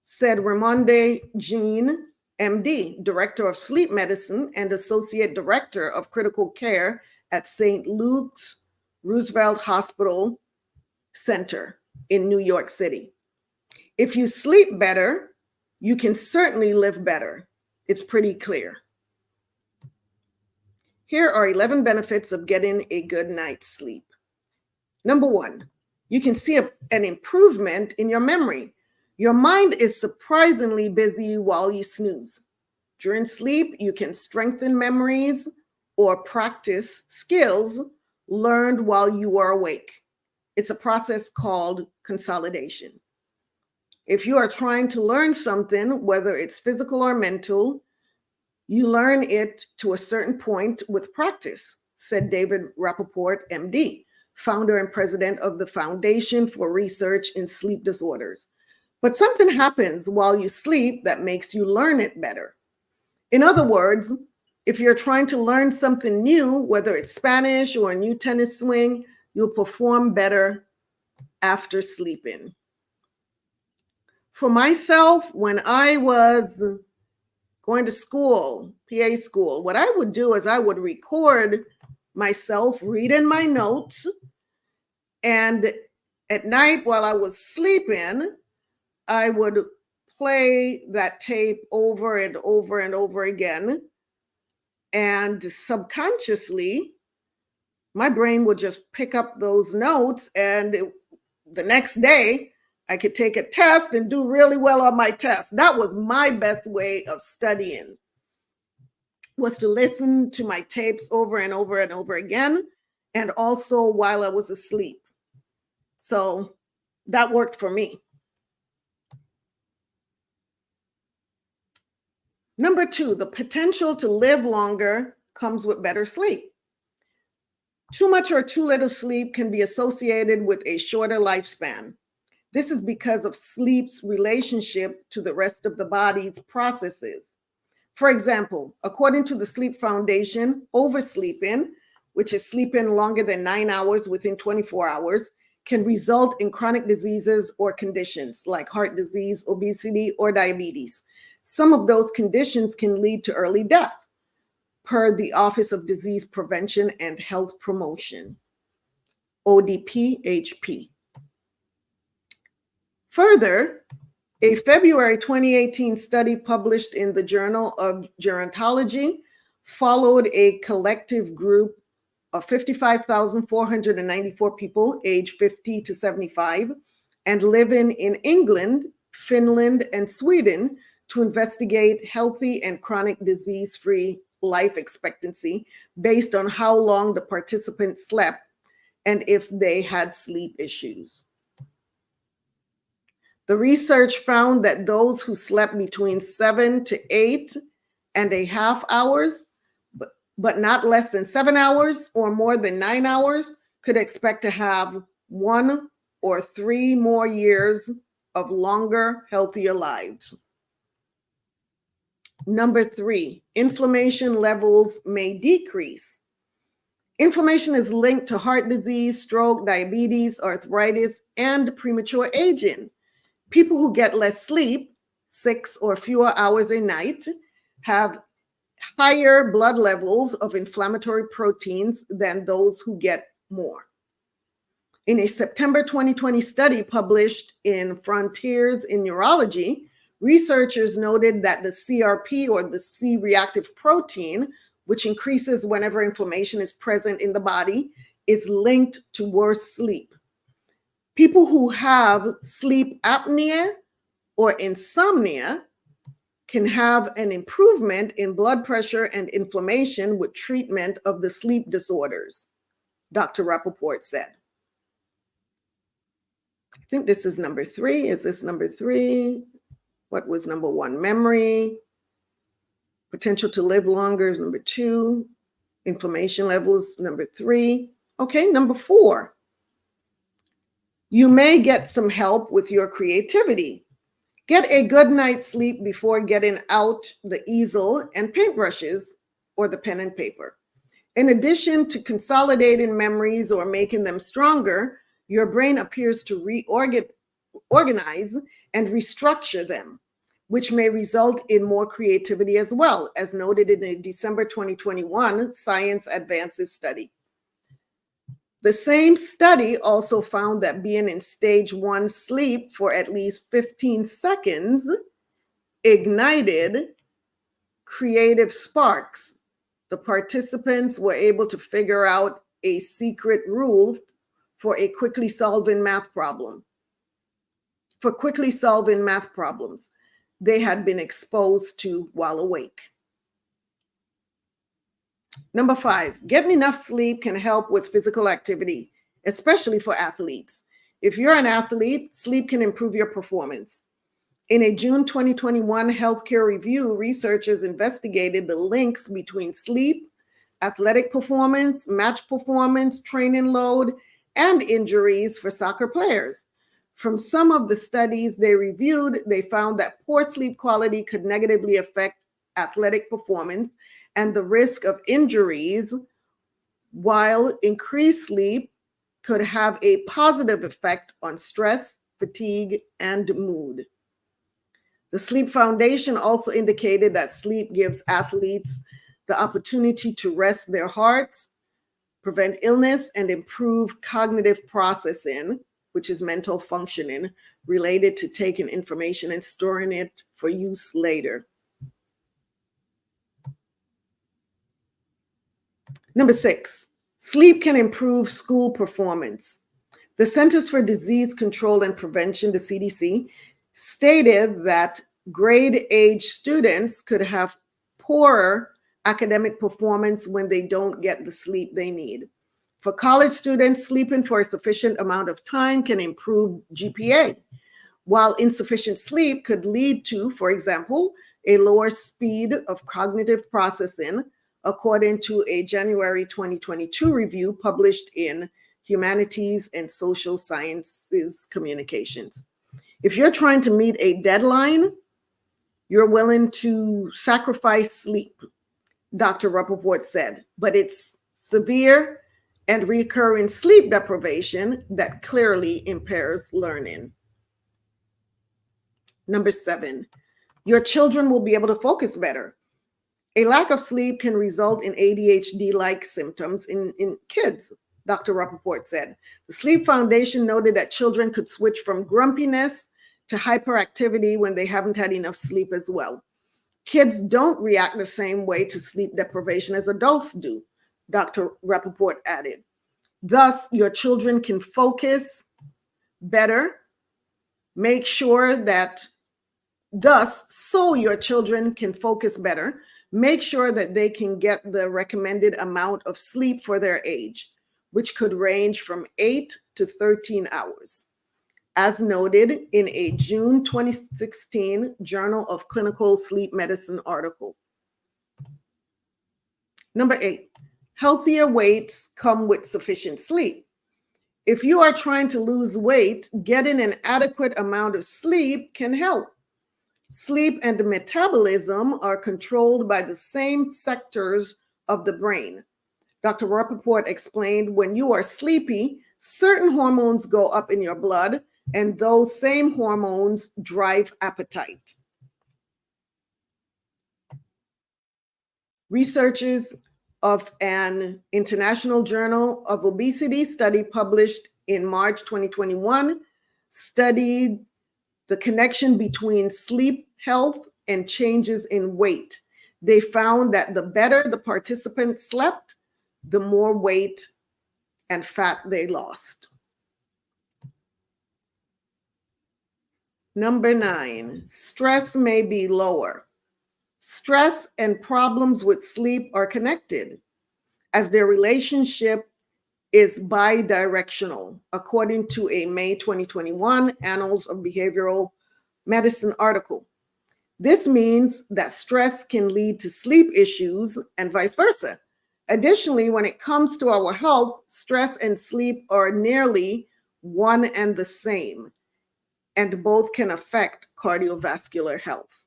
said Ramonde Jean, MD, Director of Sleep Medicine and Associate Director of Critical Care at St. Luke's Roosevelt Hospital Center in New York City. If you sleep better, you can certainly live better. It's pretty clear. Here are 11 benefits of getting a good night's sleep. Number 1, you can see an improvement in your memory. Your mind is surprisingly busy while you snooze. During sleep, you can strengthen memories or practice skills learned while you are awake. It's a process called consolidation. If you are trying to learn something, whether it's physical or mental, you learn it to a certain point with practice, said David Rappaport, MD, founder and president of the Foundation for Research in Sleep Disorders. But something happens while you sleep that makes you learn it better. In other words, if you're trying to learn something new, whether it's Spanish or a new tennis swing, you'll perform better after sleeping. For myself, when I was going to school, PA school, what I would do is I would record myself reading my notes, and at night while I was sleeping, I would play that tape over and over and over again, and subconsciously my brain would just pick up those notes, and the next day I could take a test and do really well on my test. That was my best way of studying, was to listen to my tapes over and over and over again, and also while I was asleep. So that worked for me. Number 2, the potential to live longer comes with better sleep. Too much or too little sleep can be associated with a shorter lifespan. This is because of sleep's relationship to the rest of the body's processes. For example, according to the Sleep Foundation, oversleeping, which is sleeping longer than 9 hours within 24 hours, can result in chronic diseases or conditions like heart disease, obesity, or diabetes. Some of those conditions can lead to early death, per the Office of Disease Prevention and Health Promotion, ODPHP. Further, a February 2018 study published in the Journal of Gerontology followed a collective group of 55,494 people aged 50 to 75 and living in England, Finland, and Sweden to investigate healthy and chronic disease-free life expectancy based on how long the participants slept and if they had sleep issues. The research found that those who slept between 7 to 8.5 hours, but not less than 7 hours or more than 9 hours, could expect to have 1 or 3 more years of longer, healthier lives. Number 3, inflammation levels may decrease. Inflammation is linked to heart disease, stroke, diabetes, arthritis, and premature aging. People who get less sleep, 6 or fewer hours a night, have higher blood levels of inflammatory proteins than those who get more. In a September 2020 study published in Frontiers in Neurology, researchers noted that the CRP, or the C-reactive protein, which increases whenever inflammation is present in the body, is linked to worse sleep. People who have sleep apnea or insomnia can have an improvement in blood pressure and inflammation with treatment of the sleep disorders, Dr. Rappaport said. I think this is number 3. Is this number 3? What was number 1? Memory. Potential to live longer is number 2. Inflammation levels, number 3. Okay, number 4. You may get some help with your creativity. Get a good night's sleep before getting out the easel and paintbrushes or the pen and paper. In addition to consolidating memories or making them stronger, your brain appears to reorganize and restructure them, which may result in more creativity as well, as noted in a December 2021 Science Advances study. The same study also found that being in stage 1 sleep for at least 15 seconds ignited creative sparks. The participants were able to figure out a secret rule for quickly solving math problems they had been exposed to while awake. Number 5, getting enough sleep can help with physical activity, especially for athletes. If you're an athlete, sleep can improve your performance. In a June 2021 healthcare review, researchers investigated the links between sleep, athletic performance, match performance, training load, and injuries for soccer players. From some of the studies they reviewed, they found that poor sleep quality could negatively affect athletic performance and the risk of injuries, while increased sleep could have a positive effect on stress, fatigue, and mood. The Sleep Foundation also indicated that sleep gives athletes the opportunity to rest their hearts, prevent illness, and improve cognitive processing, which is mental functioning, related to taking information and storing it for use later. Number 6, sleep can improve school performance. The Centers for Disease Control and Prevention, the CDC, stated that grade-age students could have poorer academic performance when they don't get the sleep they need. For college students, sleeping for a sufficient amount of time can improve GPA, while insufficient sleep could lead to, for example, a lower speed of cognitive processing, according to a January 2022 review published in Humanities and Social Sciences Communications. If you're trying to meet a deadline, you're willing to sacrifice sleep, Dr. Rappaport said, but it's severe and recurring sleep deprivation that clearly impairs learning. Number 7, your children will be able to focus better. A lack of sleep can result in ADHD-like symptoms in kids, Dr. Rappaport said. The Sleep Foundation noted that children could switch from grumpiness to hyperactivity when they haven't had enough sleep as well. Kids don't react the same way to sleep deprivation as adults do, Dr. Rappaport added. Thus, your children can focus better. Make sure that your children can focus better. Make sure that they can get the recommended amount of sleep for their age, which could range from 8 to 13 hours, as noted in a June 2016 Journal of Clinical Sleep Medicine article. Number 8, healthier weights come with sufficient sleep. If you are trying to lose weight, getting an adequate amount of sleep can help. Sleep and metabolism are controlled by the same sectors of the brain. Dr. Rappaport explained when you are sleepy, certain hormones go up in your blood, and those same hormones drive appetite. Researchers of an International Journal of Obesity study published in March 2021 studied the connection between sleep health and changes in weight. They found that the better the participants slept, the more weight and fat they lost. Number 9, stress may be lower. Stress and problems with sleep are connected, as their relationship is bidirectional, according to a May 2021 Annals of Behavioral Medicine article. This means that stress can lead to sleep issues and vice versa. Additionally, when it comes to our health, stress and sleep are nearly one and the same, and both can affect cardiovascular health.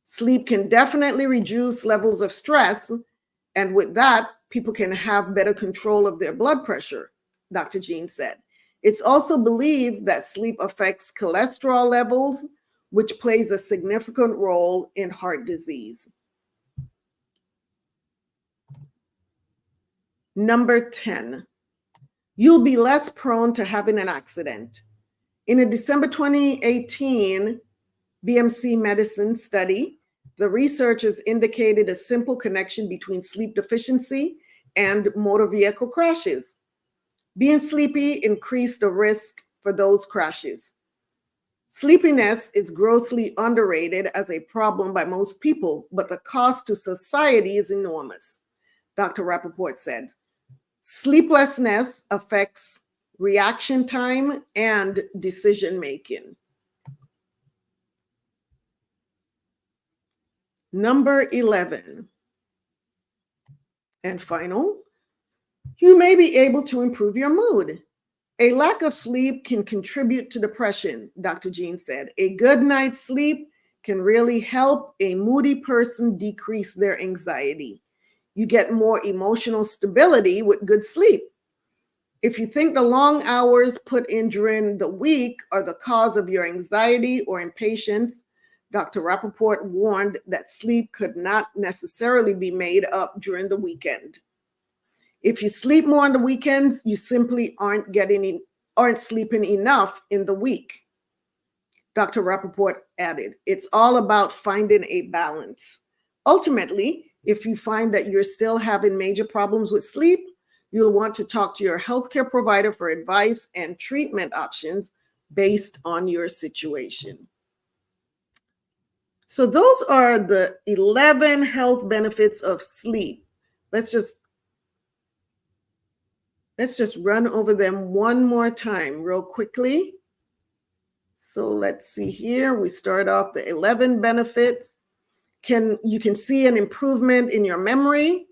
Sleep can definitely reduce levels of stress, and with that, people can have better control of their blood pressure, Dr. Jean said. It's also believed that sleep affects cholesterol levels, which plays a significant role in heart disease. Number 10, you'll be less prone to having an accident. In a December 2018 BMC Medicine study, the researchers indicated a simple connection between sleep deficiency and motor vehicle crashes. Being sleepy increased the risk for those crashes. Sleepiness is grossly underrated as a problem by most people, but the cost to society is enormous, Dr. Rappaport said. Sleeplessness affects reaction time and decision making. Number 11, and final, you may be able to improve your mood. A lack of sleep can contribute to depression, Dr. Jean said. A good night's sleep can really help a moody person decrease their anxiety. You get more emotional stability with good sleep. If you think the long hours put in during the week are the cause of your anxiety or impatience, Dr. Rappaport warned that sleep could not necessarily be made up during the weekend. If you sleep more on the weekends, you simply aren't sleeping enough in the week. Dr. Rappaport added, it's all about finding a balance. Ultimately, if you find that you're still having major problems with sleep, you'll want to talk to your healthcare provider for advice and treatment options based on your situation. So those are the 11 health benefits of sleep. Let's just run over them one more time real quickly. So let's see here. We start off the 11 benefits. You can see an improvement in your memory.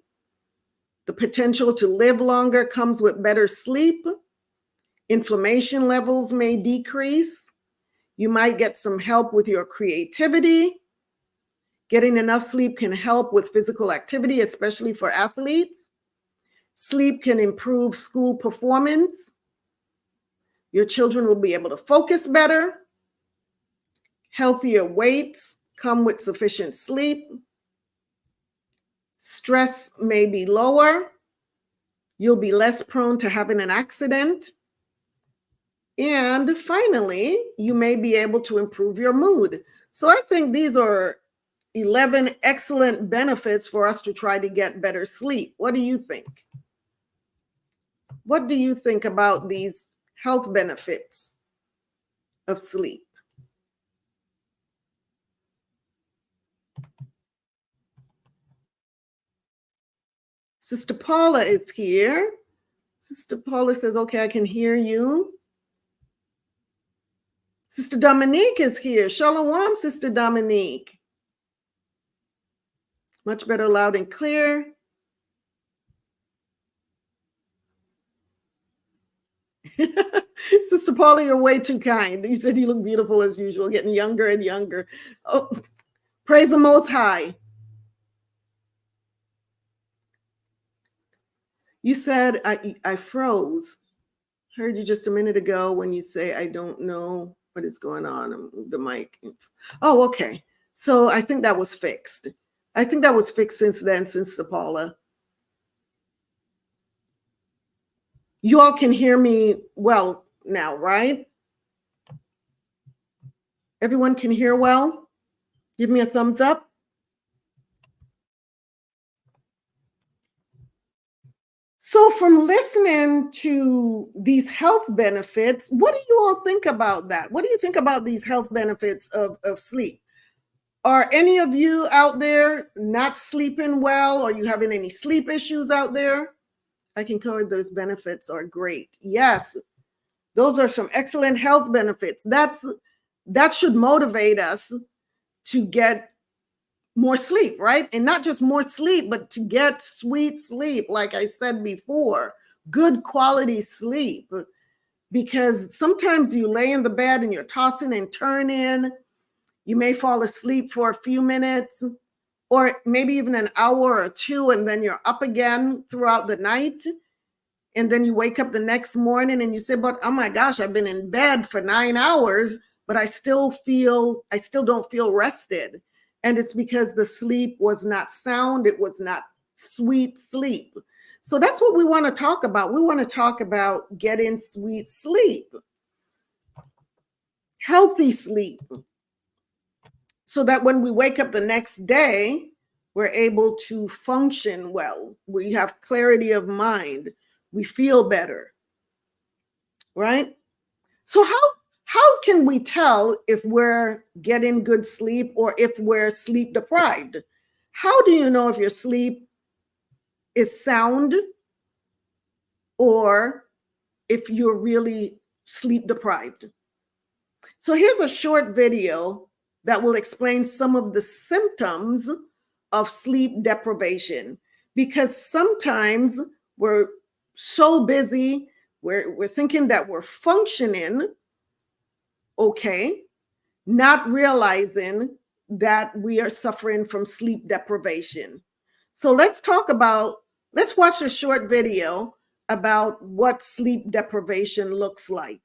The potential to live longer comes with better sleep. Inflammation levels may decrease. You might get some help with your creativity. Getting enough sleep can help with physical activity, especially for athletes. Sleep can improve school performance. Your children will be able to focus better. Healthier weights come with sufficient sleep. Stress may be lower. You'll be less prone to having an accident. And finally, you may be able to improve your mood. So I think these are 11 excellent benefits for us to try to get better sleep. What do you think? What do you think about these health benefits of sleep? Sister Paula is here. Sister Paula says, okay, I can hear you. Sister Dominique is here. Shalawam, Sister Dominique. Much better loud and clear. Sister Paula, you're way too kind. You said you look beautiful as usual, getting younger and younger. Oh, praise the Most High. You said I froze. Heard you just a minute ago when you say, I don't know what is going on. The mic. Oh, okay. So I think that was fixed. I think that was fixed since then, Sister Paula. You all can hear me well now, right? Everyone can hear well? Give me a thumbs up. So from listening to these health benefits, what do you all think about that? What do you think about these health benefits of sleep? Are any of you out there not sleeping well? Or you having any sleep issues out there? I can cover those benefits are great. Yes, those are some excellent health benefits. That should motivate us to get more sleep, right? And not just more sleep, but to get sweet sleep, like I said before, good quality sleep. Because sometimes you lay in the bed and you're tossing and turning. You may fall asleep for a few minutes, or maybe even an hour or two, and then you're up again throughout the night. And then you wake up the next morning and you say, but oh my gosh, I've been in bed for 9 hours, but I still don't feel rested. And it's because the sleep was not sound. It was not sweet sleep. So that's what we want to talk about. We want to talk about getting sweet sleep, healthy sleep, so that when we wake up the next day, we're able to function well. We have clarity of mind. We feel better, right? So how can we tell if we're getting good sleep or if we're sleep deprived? How do you know if your sleep is sound or if you're really sleep deprived? So here's a short video that will explain some of the symptoms of sleep deprivation, because sometimes we're so busy, we're thinking that we're functioning okay, not realizing that we are suffering from sleep deprivation. So let's watch a short video about what sleep deprivation looks like.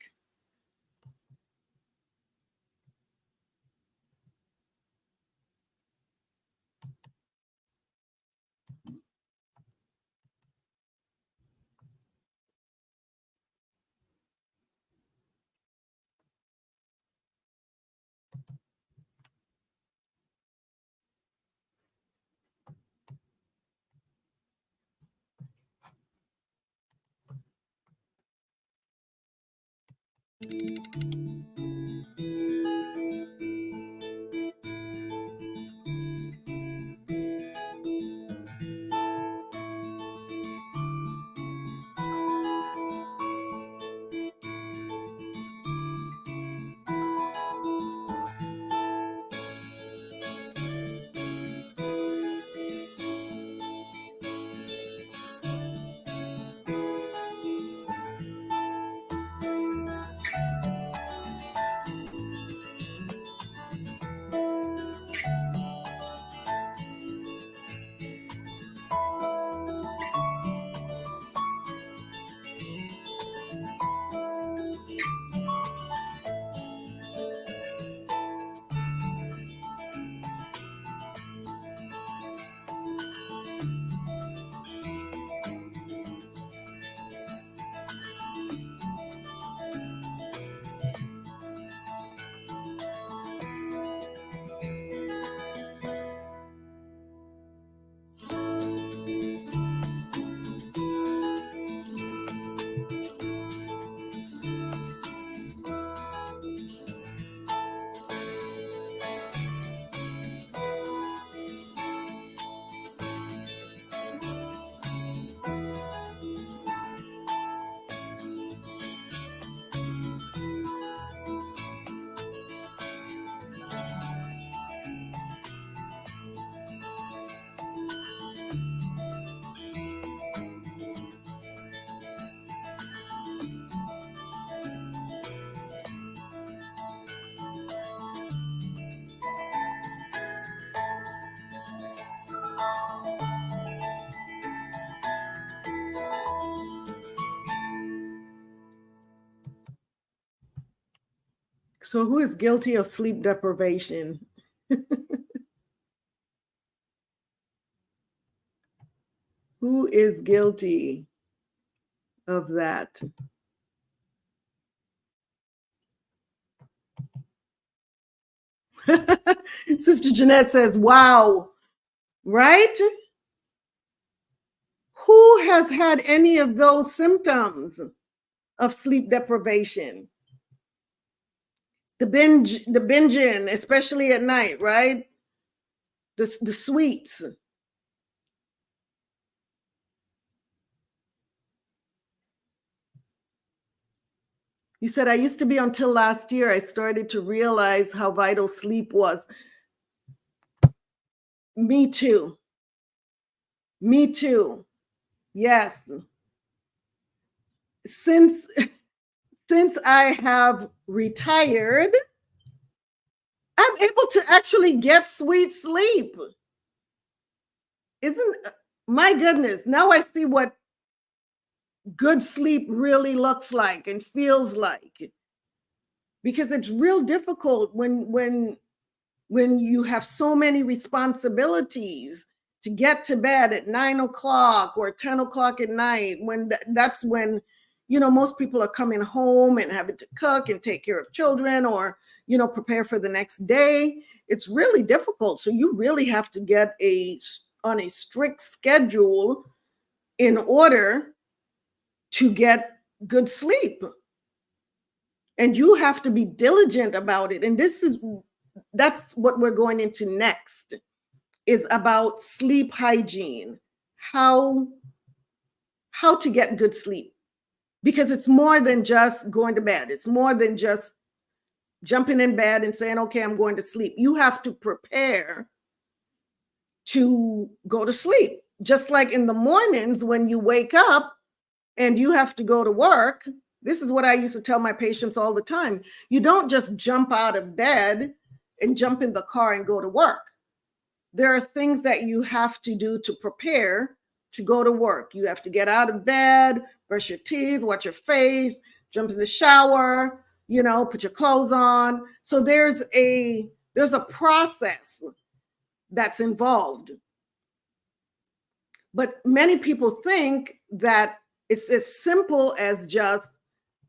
So who is guilty of sleep deprivation? Who is guilty of that? Sister Jeanette says, wow, right? Who has had any of those symptoms of sleep deprivation? The binging, especially at night, right? The sweets. You said, I used to be until last year, I started to realize how vital sleep was. Me too. Me too. Yes. Since I have retired, I'm able to actually get sweet sleep. My goodness, now I see what good sleep really looks like and feels like. Because it's real difficult when you have so many responsibilities to get to bed at 9 o'clock or 10 o'clock at night, when that's when, most people are coming home and having to cook and take care of children or, prepare for the next day. It's really difficult. So you really have to get on a strict schedule in order to get good sleep. And you have to be diligent about it. And that's what we're going into next, is about sleep hygiene, how to get good sleep. Because it's more than just going to bed. It's more than just jumping in bed and saying, okay, I'm going to sleep. You have to prepare to go to sleep. Just like in the mornings when you wake up and you have to go to work. This is what I used to tell my patients all the time. You don't just jump out of bed and jump in the car and go to work. There are things that you have to do to prepare to go to work. You have to get out of bed, brush your teeth, wash your face, jump in the shower, put your clothes on. So there's a process that's involved. But many people think that it's as simple as just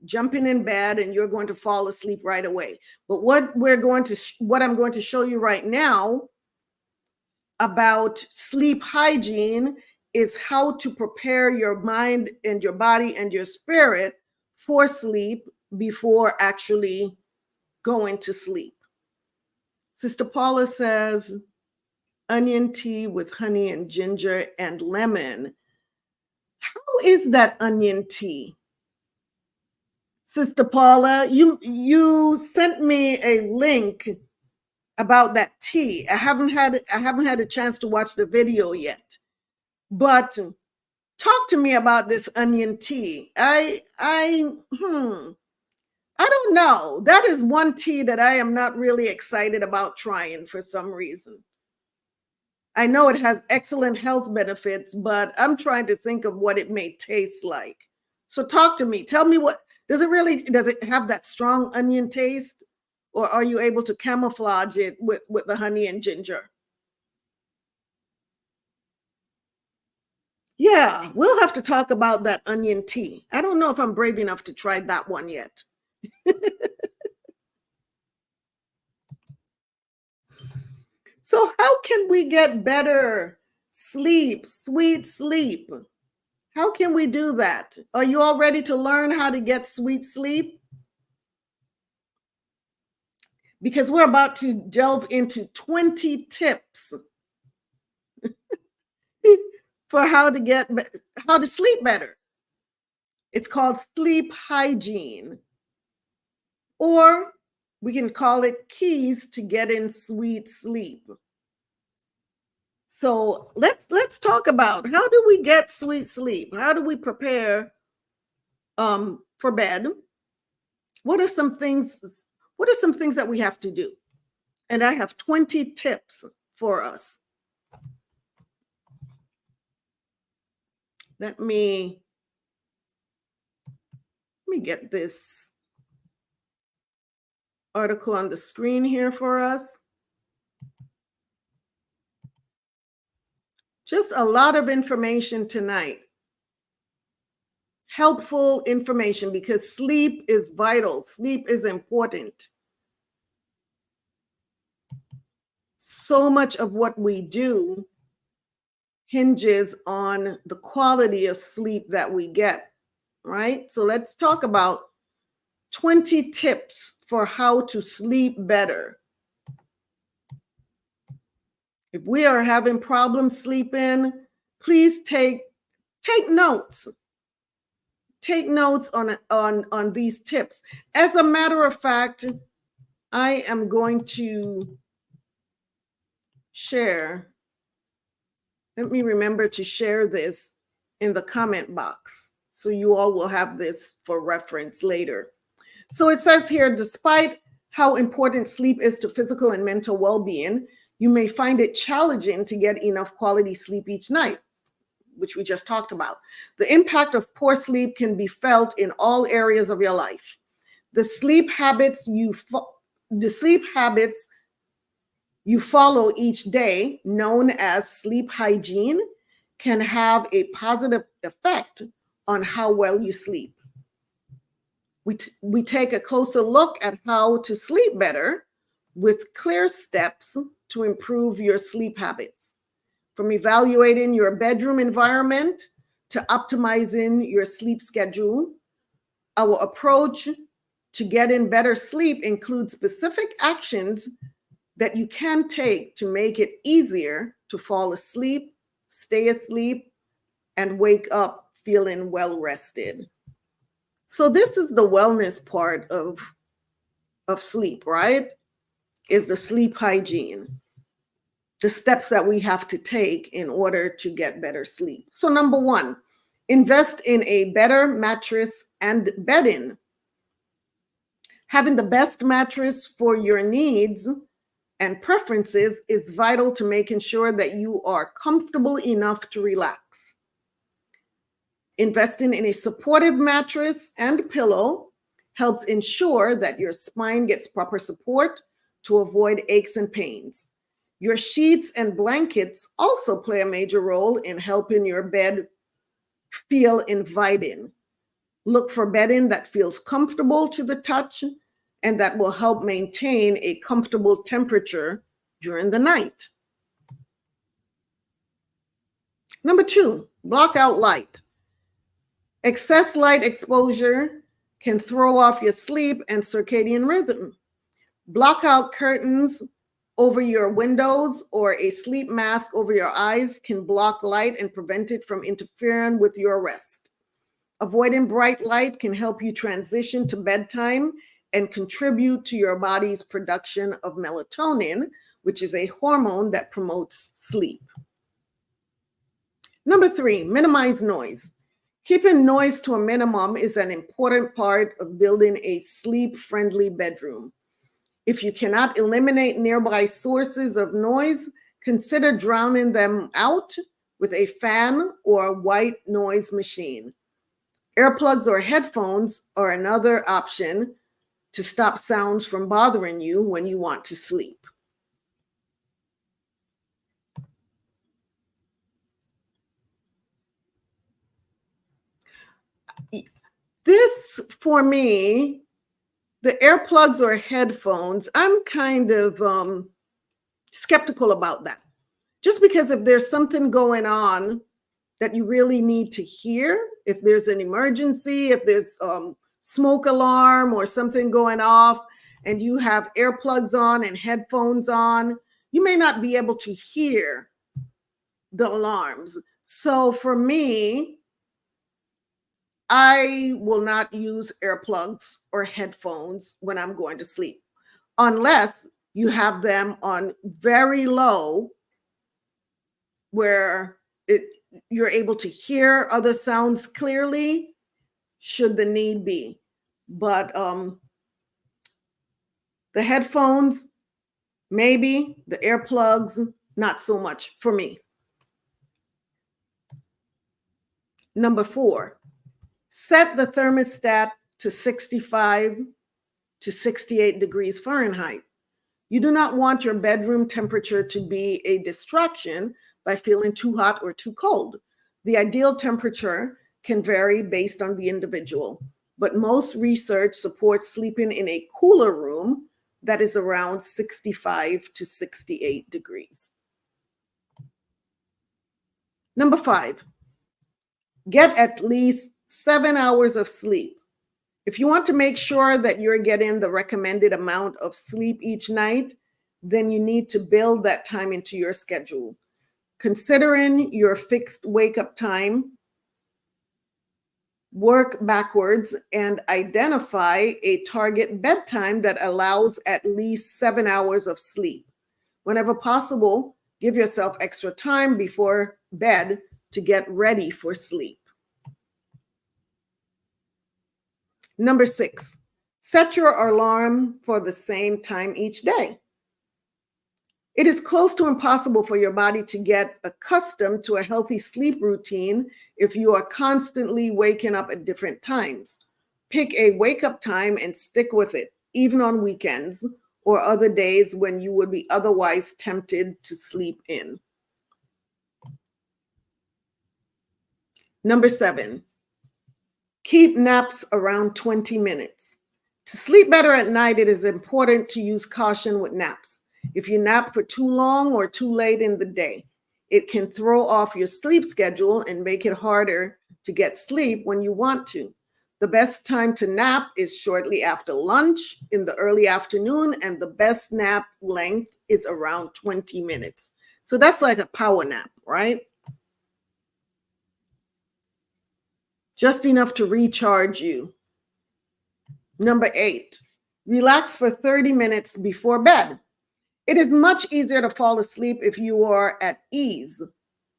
jumping in bed and you're going to fall asleep right away. But what I'm going to show you right now about sleep hygiene is how to prepare your mind and your body and your spirit for sleep before actually going to sleep. Sister Paula says, onion tea with honey and ginger and lemon. How is that onion tea? Sister Paula, you sent me a link about that tea. I haven't had a chance to watch the video yet. But talk to me about this onion tea. I don't know. That is one tea that I am not really excited about trying for some reason. I know it has excellent health benefits, but I'm trying to think of what it may taste like. So talk to me. Tell me, does it have that strong onion taste, or are you able to camouflage it with the honey and ginger? Yeah, we'll have to talk about that onion tea. I don't know if I'm brave enough to try that one yet. So how can we get better sleep, sweet sleep? How can we do that? Are you all ready to learn how to get sweet sleep? Because we're about to delve into 20 tips for how to sleep better. It's called sleep hygiene, or we can call it keys to getting sweet sleep. So let's talk about, how do we get sweet sleep? How do we prepare for bed? What are some things that we have to do? And I have 20 tips for us. Let me get this article on the screen here for us. Just a lot of information tonight. Helpful information, because sleep is vital. Sleep is important. So much of what we do hinges on the quality of sleep that we get, right? So let's talk about 20 tips for how to sleep better. If we are having problems sleeping, please take notes. Take notes on these tips. As a matter of fact, I am going to share. Let me remember to share this in the comment box, so you all will have this for reference later. So it says here, despite how important sleep is to physical and mental well-being, you may find it challenging to get enough quality sleep each night, which we just talked about. The impact of poor sleep can be felt in all areas of your life. The sleep habits you follow each day, known as sleep hygiene, can have a positive effect on how well you sleep. We take a closer look at how to sleep better with clear steps to improve your sleep habits. From evaluating your bedroom environment to optimizing your sleep schedule, our approach to getting better sleep includes specific actions that you can take to make it easier to fall asleep, stay asleep, and wake up feeling well rested. So this is the wellness part of sleep, right? Is the sleep hygiene, the steps that we have to take in order to get better sleep. So number one, invest in a better mattress and bedding. Having the best mattress for your needs and preferences is vital to making sure that you are comfortable enough to relax. Investing in a supportive mattress and pillow helps ensure that your spine gets proper support to avoid aches and pains. Your sheets and blankets also play a major role in helping your bed feel inviting. Look for bedding that feels comfortable to the touch and that will help maintain a comfortable temperature during the night. Number two, block out light. Excess light exposure can throw off your sleep and circadian rhythm. Block out curtains over your windows or a sleep mask over your eyes can block light and prevent it from interfering with your rest. Avoiding bright light can help you transition to bedtime and contribute to your body's production of melatonin, which is a hormone that promotes sleep. Number three, minimize noise. Keeping noise to a minimum is an important part of building a sleep-friendly bedroom. If you cannot eliminate nearby sources of noise, consider drowning them out with a fan or a white noise machine. Earplugs or headphones are another option to stop sounds from bothering you when you want to sleep. This, for me, the earplugs or headphones, I'm kind of skeptical about that. Just because if there's something going on that you really need to hear, if there's an emergency, if there's smoke alarm or something going off, and you have earplugs on and headphones on, you may not be able to hear the alarms. So for me, I will not use earplugs or headphones when I'm going to sleep, unless you have them on very low where you're able to hear other sounds clearly, should the need be. But the headphones, maybe. The earplugs, not so much for me. Number four, set the thermostat to 65 to 68 degrees Fahrenheit. You do not want your bedroom temperature to be a distraction by feeling too hot or too cold. The ideal temperature can vary based on the individual, but most research supports sleeping in a cooler room that is around 65 to 68 degrees. Number 5, get at least 7 hours of sleep. If you want to make sure that you're getting the recommended amount of sleep each night, then you need to build that time into your schedule. Considering your fixed wake-up time, work backwards and identify a target bedtime that allows at least 7 hours of sleep. Whenever possible, give yourself extra time before bed to get ready for sleep. Number 6, set your alarm for the same time each day. It is close to impossible for your body to get accustomed to a healthy sleep routine if you are constantly waking up at different times. Pick a wake-up time and stick with it, even on weekends or other days when you would be otherwise tempted to sleep in. Number 7, keep naps around 20 minutes. To sleep better at night, it is important to use caution with naps. If you nap for too long or too late in the day, it can throw off your sleep schedule and make it harder to get sleep when you want to. The best time to nap is shortly after lunch in the early afternoon, and the best nap length is around 20 minutes. So that's like a power nap, right? Just enough to recharge you. Number 8, relax for 30 minutes before bed. It is much easier to fall asleep if you are at ease.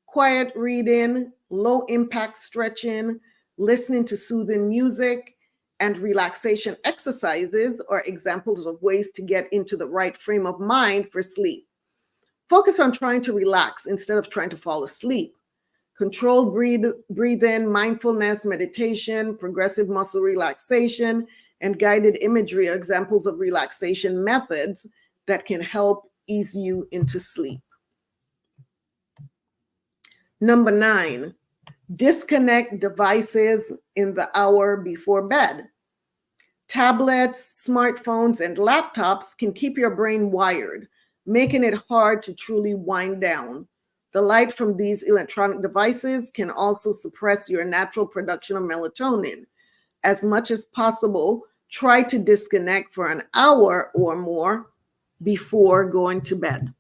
Quiet reading, low impact stretching, listening to soothing music, and relaxation exercises are examples of ways to get into the right frame of mind for sleep. Focus on trying to relax instead of trying to fall asleep. Controlled breathing, mindfulness, meditation, progressive muscle relaxation, and guided imagery are examples of relaxation methods that can help ease you into sleep. Number 9, disconnect devices in the hour before bed. Tablets, smartphones, and laptops can keep your brain wired, making it hard to truly wind down. The light from these electronic devices can also suppress your natural production of melatonin. As much as possible, try to disconnect for an hour or more before going to bed.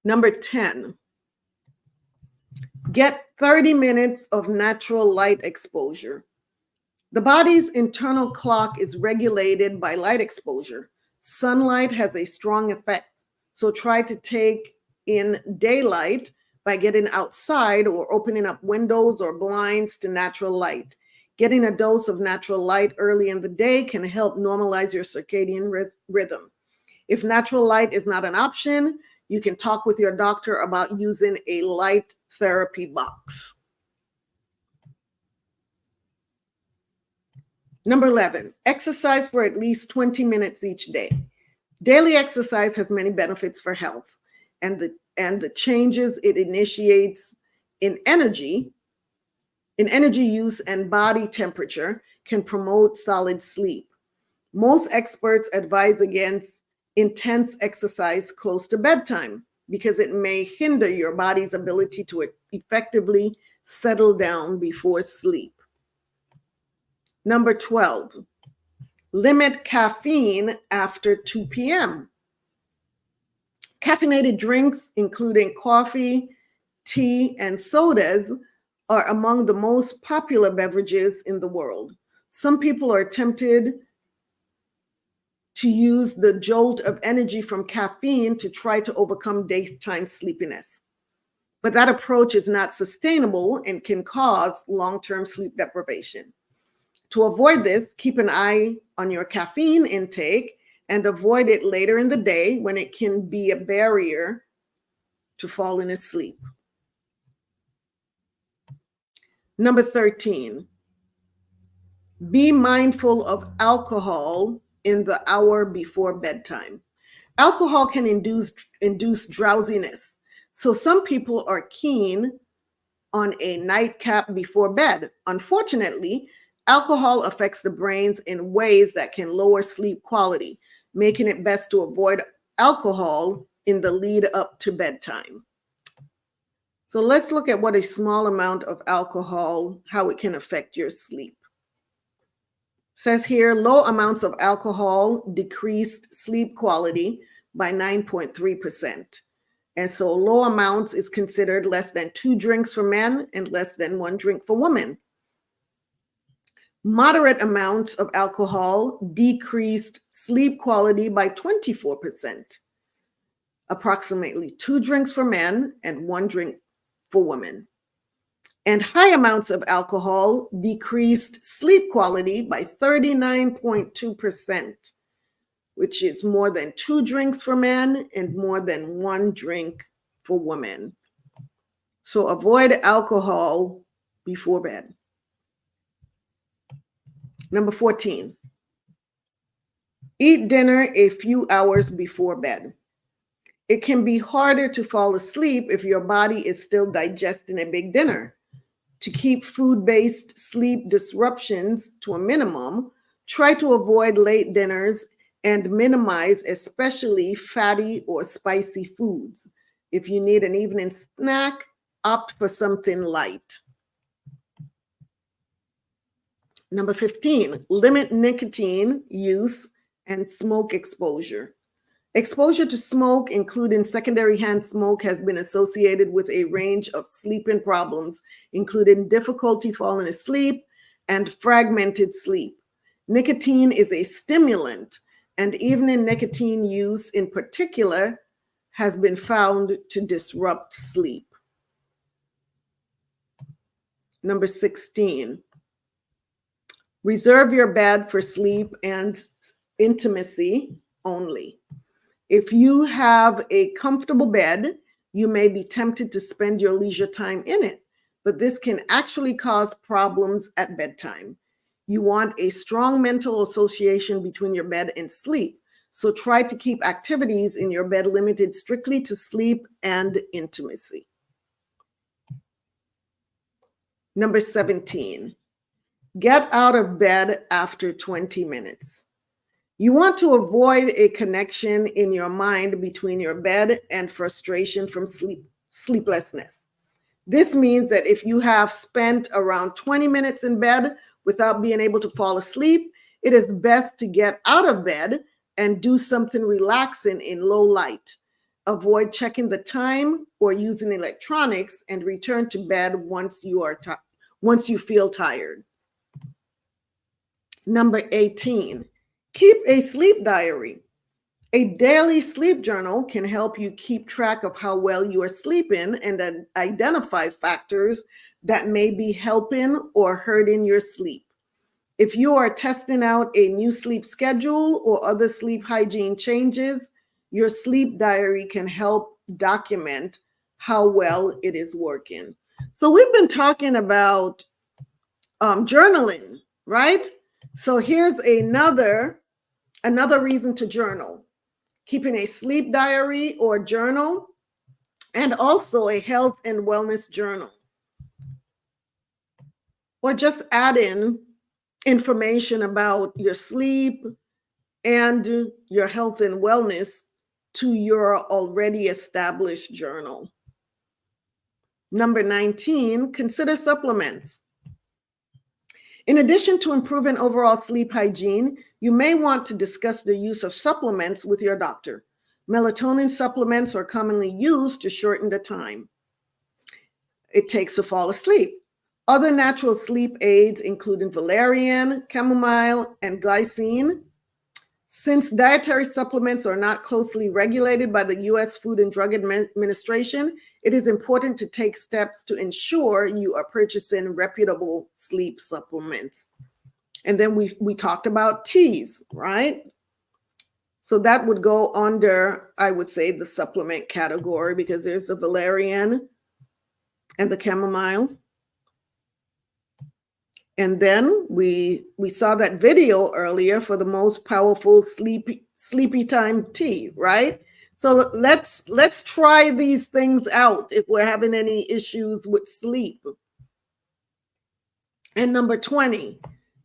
Number 10, get 30 minutes of natural light exposure. The body's internal clock is regulated by light exposure. Sunlight has a strong effect, so try to take in daylight by getting outside or opening up windows or blinds to natural light. Getting a dose of natural light early in the day can help normalize your circadian rhythm. If natural light is not an option, you can talk with your doctor about using a light therapy box. Number 11, exercise for at least 20 minutes each day. Daily exercise has many benefits for health, and the changes it initiates in energy use and body temperature can promote solid sleep. Most experts advise against intense exercise close to bedtime because it may hinder your body's ability to effectively settle down before sleep. Number 12, limit caffeine after 2 p.m. Caffeinated drinks, including coffee, tea, and sodas, are among the most popular beverages in the world. Some people are tempted to use the jolt of energy from caffeine to try to overcome daytime sleepiness. But that approach is not sustainable and can cause long-term sleep deprivation. To avoid this, keep an eye on your caffeine intake and avoid it later in the day when it can be a barrier to falling asleep. Number 13, be mindful of alcohol in the hour before bedtime. Alcohol can induce drowsiness. So some people are keen on a nightcap before bed. Unfortunately, alcohol affects the brains in ways that can lower sleep quality, making it best to avoid alcohol in the lead up to bedtime. So let's look at what a small amount of alcohol, how it can affect your sleep. It says here, low amounts of alcohol decreased sleep quality by 9.3%. And so low amounts is considered less than 2 drinks for men and less than 1 drink for women. Moderate amounts of alcohol decreased sleep quality by 24%. Approximately 2 drinks for men and 1 drink for women. And high amounts of alcohol decreased sleep quality by 39.2%, which is more than 2 drinks for men and more than 1 drink for women. So avoid alcohol before bed. Number 14, eat dinner a few hours before bed. It can be harder to fall asleep if your body is still digesting a big dinner. To keep food-based sleep disruptions to a minimum, try to avoid late dinners and minimize especially fatty or spicy foods. If you need an evening snack, opt for something light. Number 15, limit nicotine use and smoke exposure. Exposure to smoke, including secondary hand smoke, has been associated with a range of sleeping problems, including difficulty falling asleep and fragmented sleep. Nicotine is a stimulant, and evening nicotine use in particular has been found to disrupt sleep. Number 16, reserve your bed for sleep and intimacy only. If you have a comfortable bed, you may be tempted to spend your leisure time in it, but this can actually cause problems at bedtime. You want a strong mental association between your bed and sleep, so try to keep activities in your bed limited strictly to sleep and intimacy. Number 17, get out of bed after 20 minutes. You want to avoid a connection in your mind between your bed and frustration from sleeplessness. This means that if you have spent around 20 minutes in bed without being able to fall asleep, it is best to get out of bed and do something relaxing in low light. Avoid checking the time or using electronics, and return to bed once you feel tired. Number 18, keep a sleep diary. A daily sleep journal can help you keep track of how well you are sleeping and then identify factors that may be helping or hurting your sleep. If you are testing out a new sleep schedule or other sleep hygiene changes, your sleep diary can help document how well it is working. So we've been talking about journaling, right? So here's another reason to journal: keeping a sleep diary or journal, and also a health and wellness journal, or just add in information about your sleep and your health and wellness to your already established journal. Number 19, consider supplements. In addition to improving overall sleep hygiene, you may want to discuss the use of supplements with your doctor. Melatonin supplements are commonly used to shorten the time it takes to fall asleep. Other natural sleep aids, including valerian, chamomile, and glycine. Since dietary supplements are not closely regulated by the U.S. Food and Drug Administration, it is important to take steps to ensure you are purchasing reputable sleep supplements. And then we talked about teas, right? So that would go under, I would say, the supplement category, because there's the valerian and the chamomile. And then we saw that video earlier for the most powerful sleepy time tea, right? So let's try these things out if we're having any issues with sleep. And number 20,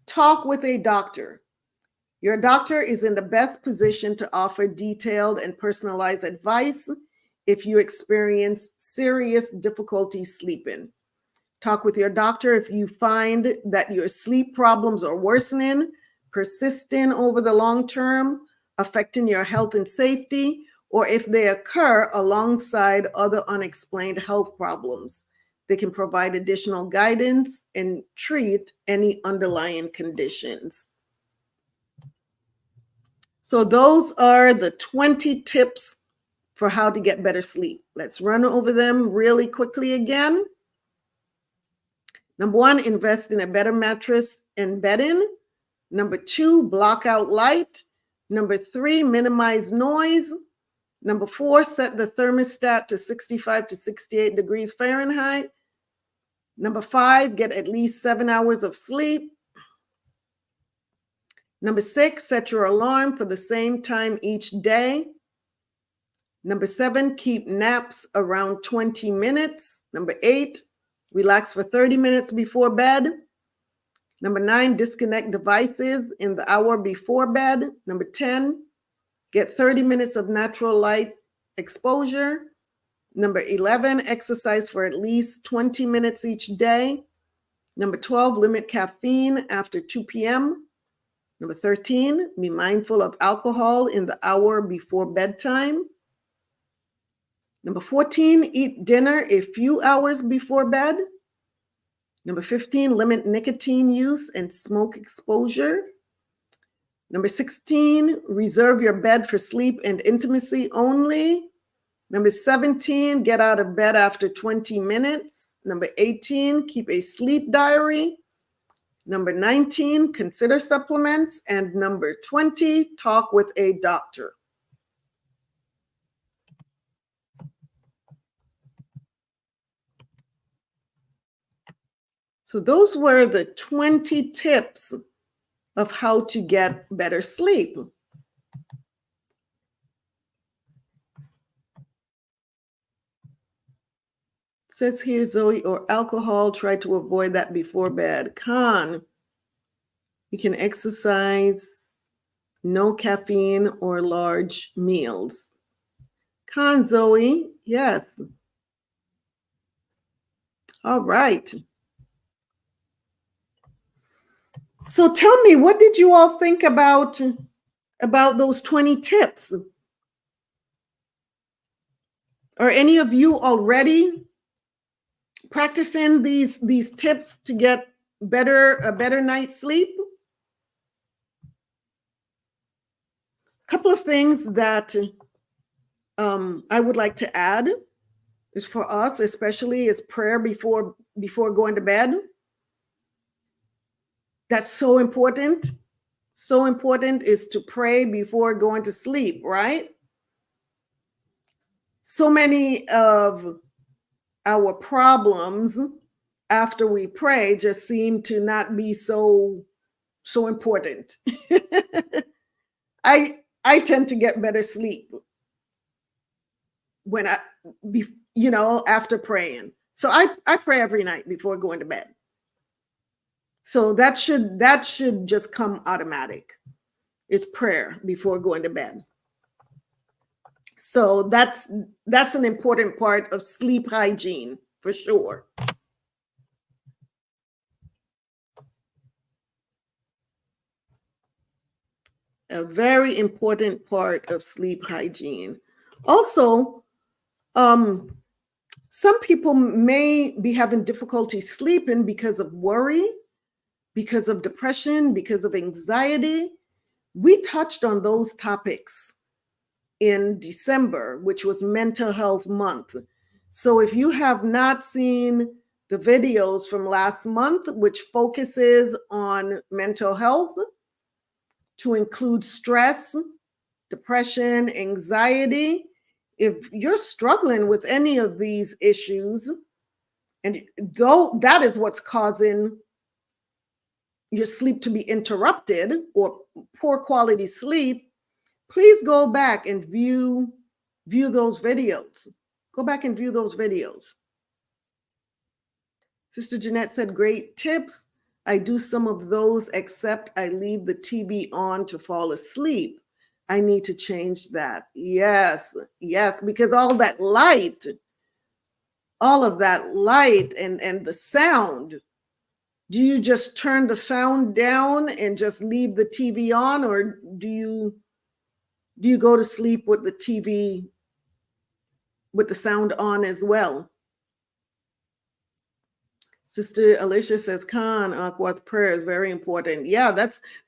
talk with a doctor. Your doctor is in the best position to offer detailed and personalized advice if you experience serious difficulty sleeping. Talk with your doctor if you find that your sleep problems are worsening, persisting over the long term, affecting your health and safety, or if they occur alongside other unexplained health problems. They can provide additional guidance and treat any underlying conditions. So those are the 20 tips for how to get better sleep. Let's run over them really quickly again. Number 1, invest in a better mattress and bedding. Number 2, block out light. Number 3, minimize noise. Number 4, set the thermostat to 65 to 68 degrees Fahrenheit. Number 5, get at least 7 hours of sleep. Number 6, set your alarm for the same time each day. Number 7, keep naps around 20 minutes. Number 8, relax for 30 minutes before bed. Number 9, disconnect devices in the hour before bed. Number 10, get 30 minutes of natural light exposure. Number 11, exercise for at least 20 minutes each day. Number 12, limit caffeine after 2 p.m. Number 13, be mindful of alcohol in the hour before bedtime. Number 14, eat dinner a few hours before bed. Number 15, limit nicotine use and smoke exposure. Number 16, reserve your bed for sleep and intimacy only. Number 17, get out of bed after 20 minutes. Number 18, keep a sleep diary. Number 19, consider supplements. And number 20, talk with a doctor. So those were the 20 tips of how to get better sleep. It says here, Zoe, or alcohol, try to avoid that before bed. Con, you can exercise, no caffeine or large meals. Con, Zoe, yes. All right. So tell me, what did you all think about those 20 tips? Are any of you already practicing these tips to get a better night's sleep? A couple of things that I would like to add is for us, especially, is prayer before going to bed. That's so important. So important is to pray before going to sleep, right? So many of our problems after we pray just seem to not be so important. I tend to get better sleep when after praying. So I pray every night before going to bed. So that should just come automatic. It's prayer before going to bed. So that's an important part of sleep hygiene for sure. A very important part of sleep hygiene. Also, some people may be having difficulty sleeping because of worry, because of depression, because of anxiety. We touched on those topics in December, which was Mental Health Month. So if you have not seen the videos from last month, which focuses on mental health, to include stress, depression, anxiety, if you're struggling with any of these issues, and though that is what's causing your sleep to be interrupted or poor quality sleep, please go back and view those videos. Go back and view those videos. Sister Jeanette said, great tips. I do some of those, except I leave the TV on to fall asleep. I need to change that. Yes, because all of that light and the sound, do you just turn the sound down and just leave the TV on, or do you go to sleep with the TV with the sound on as well? Sister Alicia says, Khan, Akwath prayer is very important. Yeah,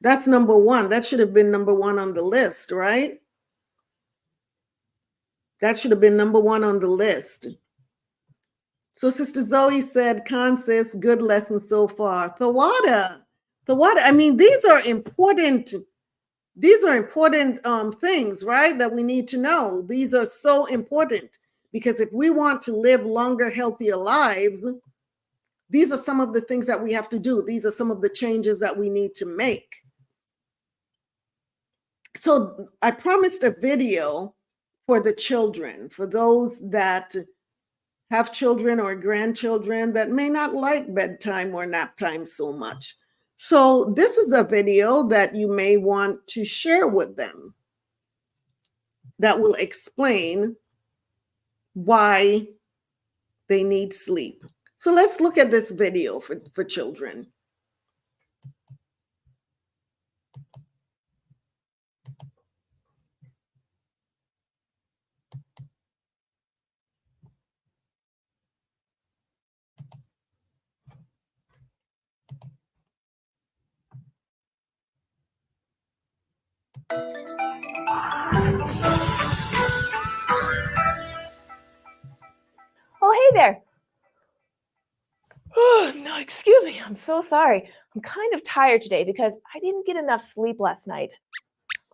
that's number one. That should have been number one on the list, right? That should have been number one on the list. So Sister Zoe said, Khan says, good lesson so far. Thawada, I mean, these are important things, right? That we need to know. These are so important, because if we want to live longer, healthier lives, these are some of the things that we have to do. These are some of the changes that we need to make. So I promised a video for the children, for those that have children or grandchildren that may not like bedtime or nap time so much. So this is a video that you may want to share with them that will explain why they need sleep. So let's look at this video for children. Oh, hey there. Oh, no, excuse me. I'm so sorry. I'm kind of tired today because I didn't get enough sleep last night.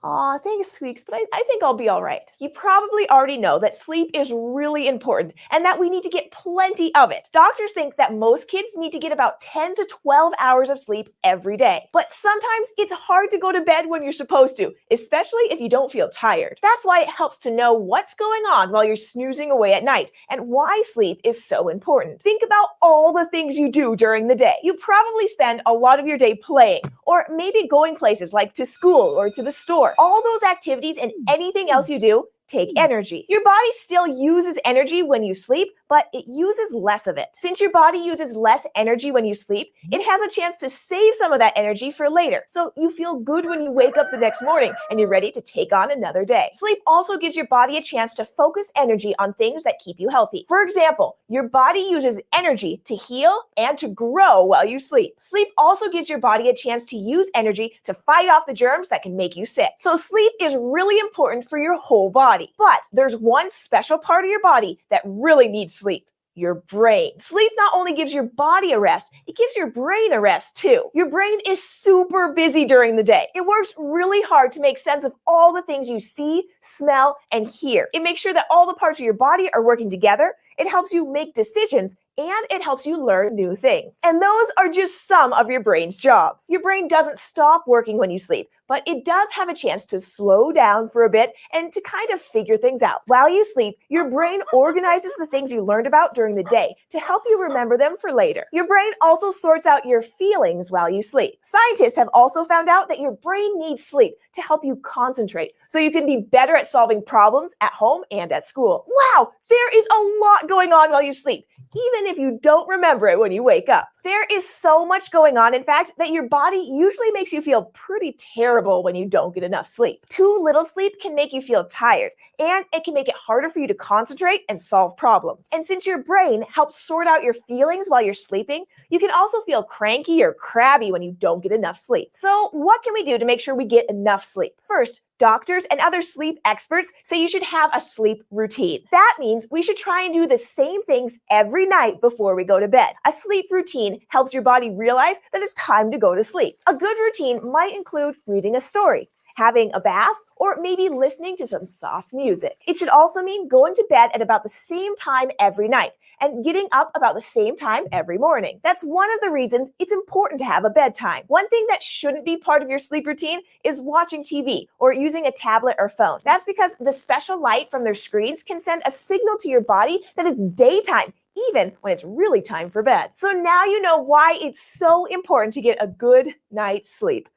Aw, thanks, Squeaks, but I think I'll be all right. You probably already know that sleep is really important and that we need to get plenty of it. Doctors think that most kids need to get about 10 to 12 hours of sleep every day. But sometimes it's hard to go to bed when you're supposed to, especially if you don't feel tired. That's why it helps to know what's going on while you're snoozing away at night and why sleep is so important. Think about all the things you do during the day. You probably spend a lot of your day playing, or maybe going places like to school or to the store. All those activities and anything else you do take energy. Your body still uses energy when you sleep, but it uses less of it. Since your body uses less energy when you sleep, it has a chance to save some of that energy for later. So you feel good when you wake up the next morning and you're ready to take on another day. Sleep also gives your body a chance to focus energy on things that keep you healthy. For example, your body uses energy to heal and to grow while you sleep. Sleep also gives your body a chance to use energy to fight off the germs that can make you sick. So sleep is really important for your whole body. But there's one special part of your body that really needs sleep. Your brain. Sleep not only gives your body a rest, it gives your brain a rest too. Your brain is super busy during the day. It works really hard to make sense of all the things you see, smell, and hear. It makes sure that all the parts of your body are working together. It helps you make decisions, and it helps you learn new things. And those are just some of your brain's jobs. Your brain doesn't stop working when you sleep, but it does have a chance to slow down for a bit and to kind of figure things out. While you sleep, your brain organizes the things you learned about during the day to help you remember them for later. Your brain also sorts out your feelings while you sleep. Scientists have also found out that your brain needs sleep to help you concentrate, so you can be better at solving problems at home and at school. Wow, there is a lot going on while you sleep, even if you don't remember it when you wake up. There is so much going on, in fact, that your body usually makes you feel pretty terrible when you don't get enough sleep. Too little sleep can make you feel tired, and it can make it harder for you to concentrate and solve problems. And since your brain helps sort out your feelings while you're sleeping, you can also feel cranky or crabby when you don't get enough sleep. So what can we do to make sure we get enough sleep? First, doctors and other sleep experts say you should have a sleep routine. That means we should try and do the same things every night before we go to bed. A sleep routine helps your body realize that it's time to go to sleep. A good routine might include reading a story, having a bath, or maybe listening to some soft music. It should also mean going to bed at about the same time every night, and getting up about the same time every morning. That's one of the reasons it's important to have a bedtime. One thing that shouldn't be part of your sleep routine is watching TV or using a tablet or phone. That's because the special light from their screens can send a signal to your body that it's daytime, even when it's really time for bed. So now you know why it's so important to get a good night's sleep.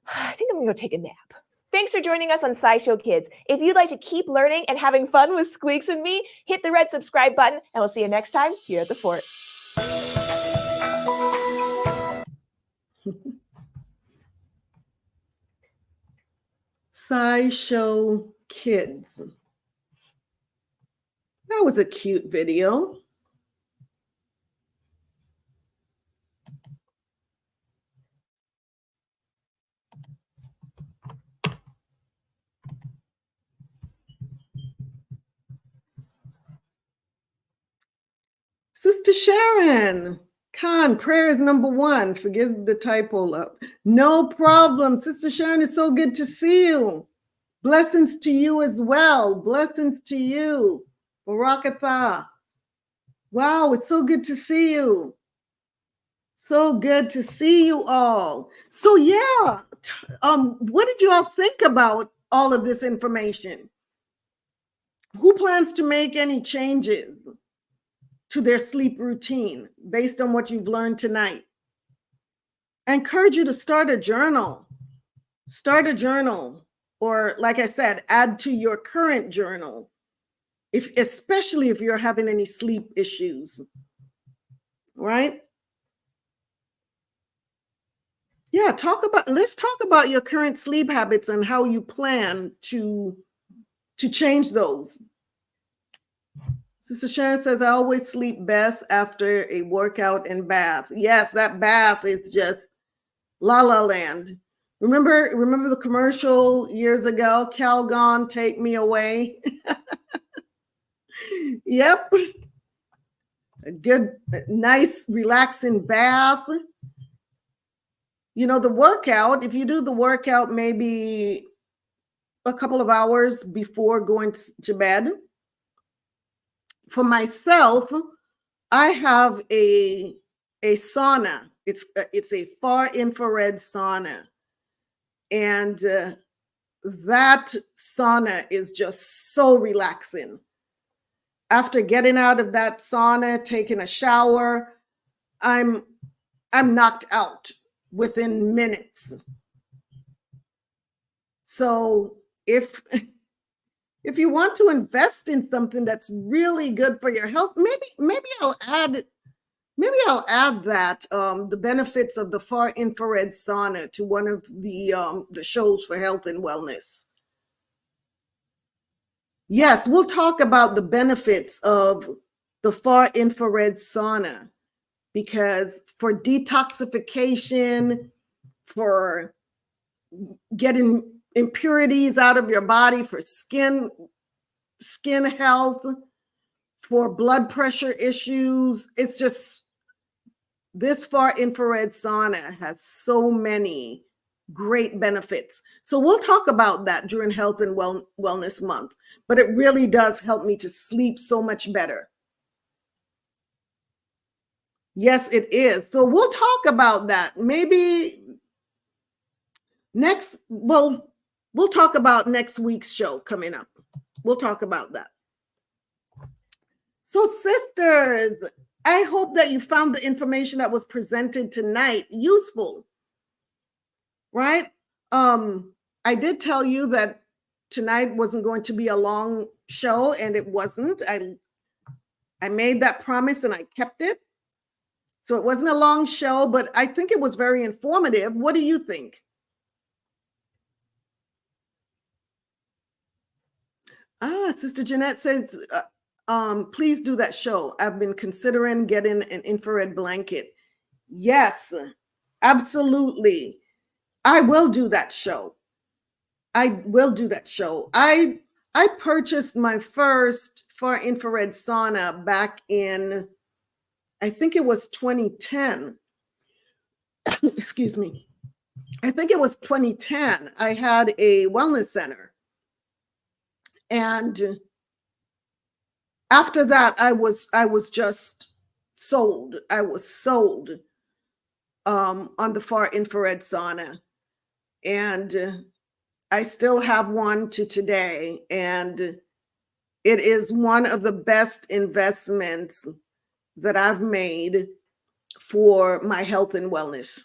I think I'm gonna go take a nap. Thanks for joining us on SciShow Kids. If you'd like to keep learning and having fun with Squeaks and me, hit the red subscribe button, and we'll see you next time here at the Fort. SciShow Kids. That was a cute video. Sister Sharon, Khan, prayer is number one. Forgive the typo up. No problem. Sister Sharon, it's so good to see you. Blessings to you as well. Blessings to you. Barak Ahtha. Wow, it's so good to see you. So good to see you all. So yeah, what did you all think about all of this information? Who plans to make any changes to their sleep routine based on what you've learned tonight? I encourage you to start a journal. Start a journal, or like I said, add to your current journal, especially if you're having any sleep issues, right? Yeah, let's talk about your current sleep habits and how you plan to change those. Sister Sharon says, I always sleep best after a workout and bath. Yes, that bath is just la la land. Remember the commercial years ago, Calgon, take me away? Yep. A good, nice, relaxing bath. You know, the workout, if you do the workout maybe a couple of hours before going to bed. For myself, I have a sauna. It's a far infrared sauna. And that sauna is just so relaxing. After getting out of that sauna, taking a shower, I'm knocked out within minutes. So if you want to invest in something that's really good for your health, maybe I'll add that the benefits of the far infrared sauna to one of the shows for health and wellness. Yes, we'll talk about the benefits of the far infrared sauna, because for detoxification, for getting impurities out of your body, for skin health, for blood pressure issues, it's just, this far infrared sauna has so many great benefits. So we'll talk about that during Health and Wellness Month, but it really does help me to sleep so much better. Yes, it is. So we'll talk about that. Maybe we'll talk about next week's show coming up. We'll talk about that. So sisters, I hope that you found the information that was presented tonight useful, right? I did tell you that tonight wasn't going to be a long show, and it wasn't. I made that promise and I kept it. So it wasn't a long show, but I think it was very informative. What do you think? Sister Jeanette says, please do that show. I've been considering getting an infrared blanket. Yes, absolutely. I will do that show. I will do that show. I purchased my first far infrared sauna back in, I think it was 2010. Excuse me. I think it was 2010. I had a wellness center. And after that, I was just sold. I was sold on the far infrared sauna. And I still have one to today. And it is one of the best investments that I've made for my health and wellness.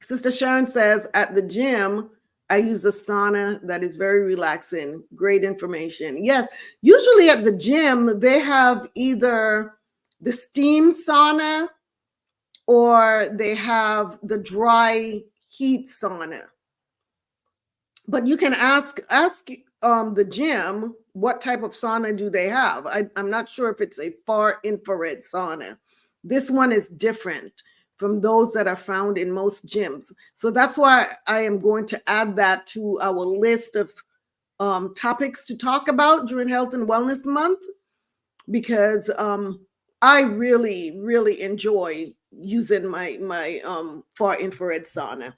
Sister Sharon says, at the gym, I use a sauna that is very relaxing. Great information. Yes, usually at the gym, they have either the steam sauna or they have the dry heat sauna. But you can ask the gym what type of sauna do they have. I'm not sure if it's a far infrared sauna. This one is different from those that are found in most gyms. So that's why I am going to add that to our list of topics to talk about during Health and Wellness Month, because I really, really enjoy using my far infrared sauna.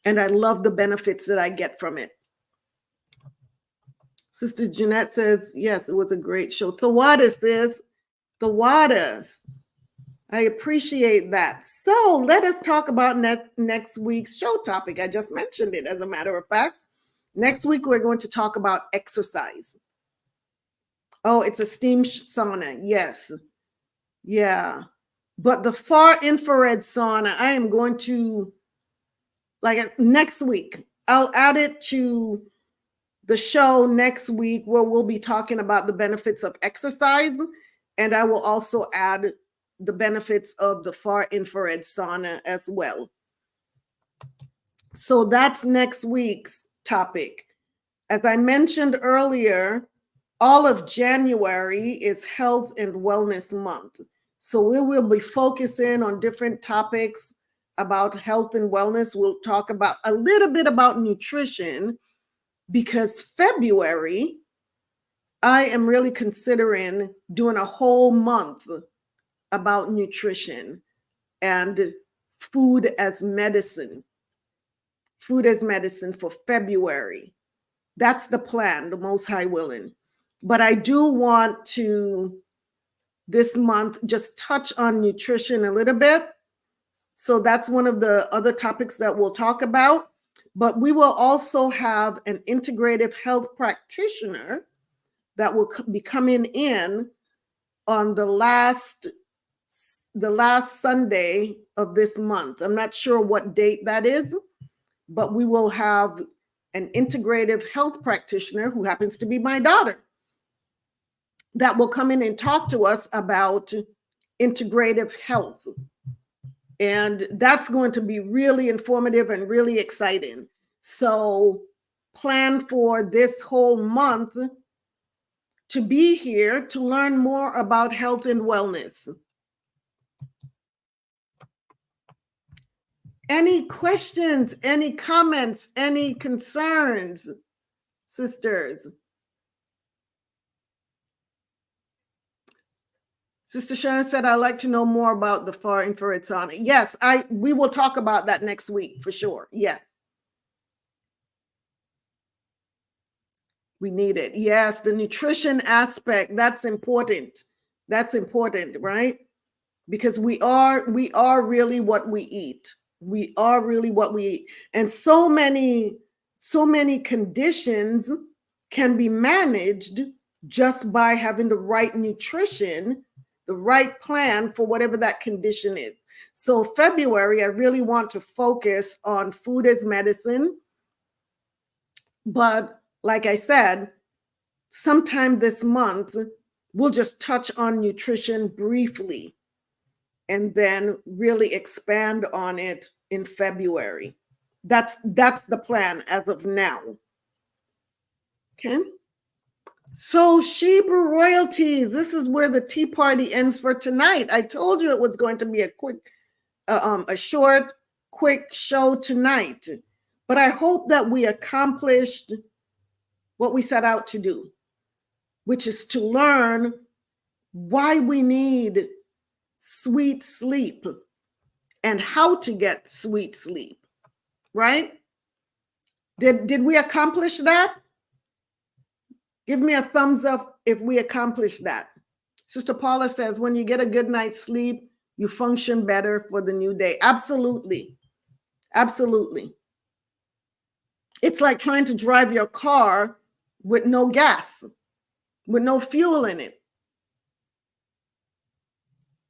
And I love the benefits that I get from it. Sister Jeanette says, yes, it was a great show. Thawada says, Thawada, I appreciate that. So let us talk about next week's show topic. I just mentioned it, as a matter of fact. Next week, we're going to talk about exercise. Oh, it's a steam sauna. Yes. Yeah. But the far infrared sauna, I am going to, next week, I'll add it to the show next week, where we'll be talking about the benefits of exercise. And I will also add the benefits of the far infrared sauna as well. So that's next week's topic. As I mentioned earlier, all of January is Health and Wellness Month. So we will be focusing on different topics about health and wellness. We'll talk about a little bit about nutrition, because February, I am really considering doing a whole month about nutrition and food as medicine. Food as medicine for February. That's the plan, the Most High willing. But I do want to, this month, just touch on nutrition a little bit. So that's one of the other topics that we'll talk about. But we will also have an integrative health practitioner that will be coming in on the last Sunday of this month. I'm not sure what date that is, but we will have an integrative health practitioner, who happens to be my daughter, that will come in and talk to us about integrative health. And that's going to be really informative and really exciting. So plan for this whole month to be here to learn more about health and wellness. Any questions, any comments, any concerns, sisters? Sister Sharon said, I'd like to know more about the far infrared sauna. Yes, we will talk about that next week for sure. Yes. We need it. Yes, the nutrition aspect, that's important. That's important, right? Because we are really what we eat. We are really what we eat. And so many conditions can be managed just by having the right nutrition, the right plan for whatever that condition is. So February, I really want to focus on food as medicine. But like I said, sometime this month, we'll just touch on nutrition briefly and then really expand on it in February. That's the plan as of now. Okay. So Shebrew Royalties, this is where the tea party ends for tonight. I told you it was going to be a short, quick show tonight, but I hope that we accomplished what we set out to do, which is to learn why we need sweet sleep and how to get sweet sleep, right? Did we accomplish that? Give me a thumbs up if we accomplish that. Sister Paula says, when you get a good night's sleep, you function better for the new day. Absolutely. Absolutely. It's like trying to drive your car with no gas, with no fuel in it,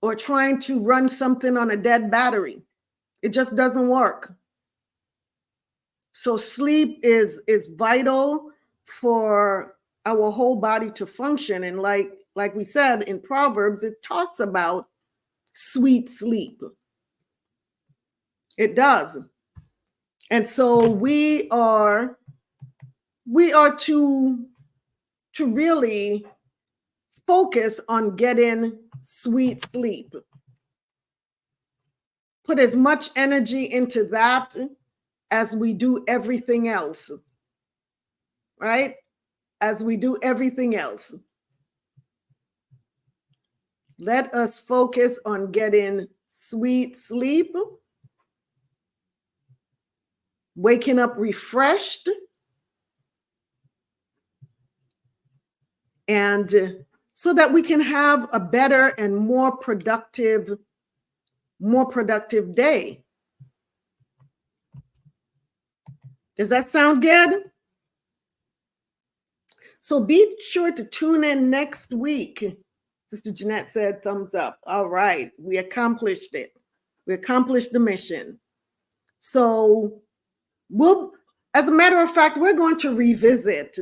or trying to run something on a dead battery. It just doesn't work. So sleep is vital for our whole body to function. And like we said in Proverbs, it talks about sweet sleep. It does. And so we are to really focus on getting sweet sleep. Put as much energy into that as we do everything else, right? As we do everything else. Let us focus on getting sweet sleep, waking up refreshed, and so that we can have a better and more productive day. Does that sound good? So be sure to tune in next week. Sister Jeanette said thumbs up. All right, we accomplished it. We accomplished the mission. So as a matter of fact, we're going to revisit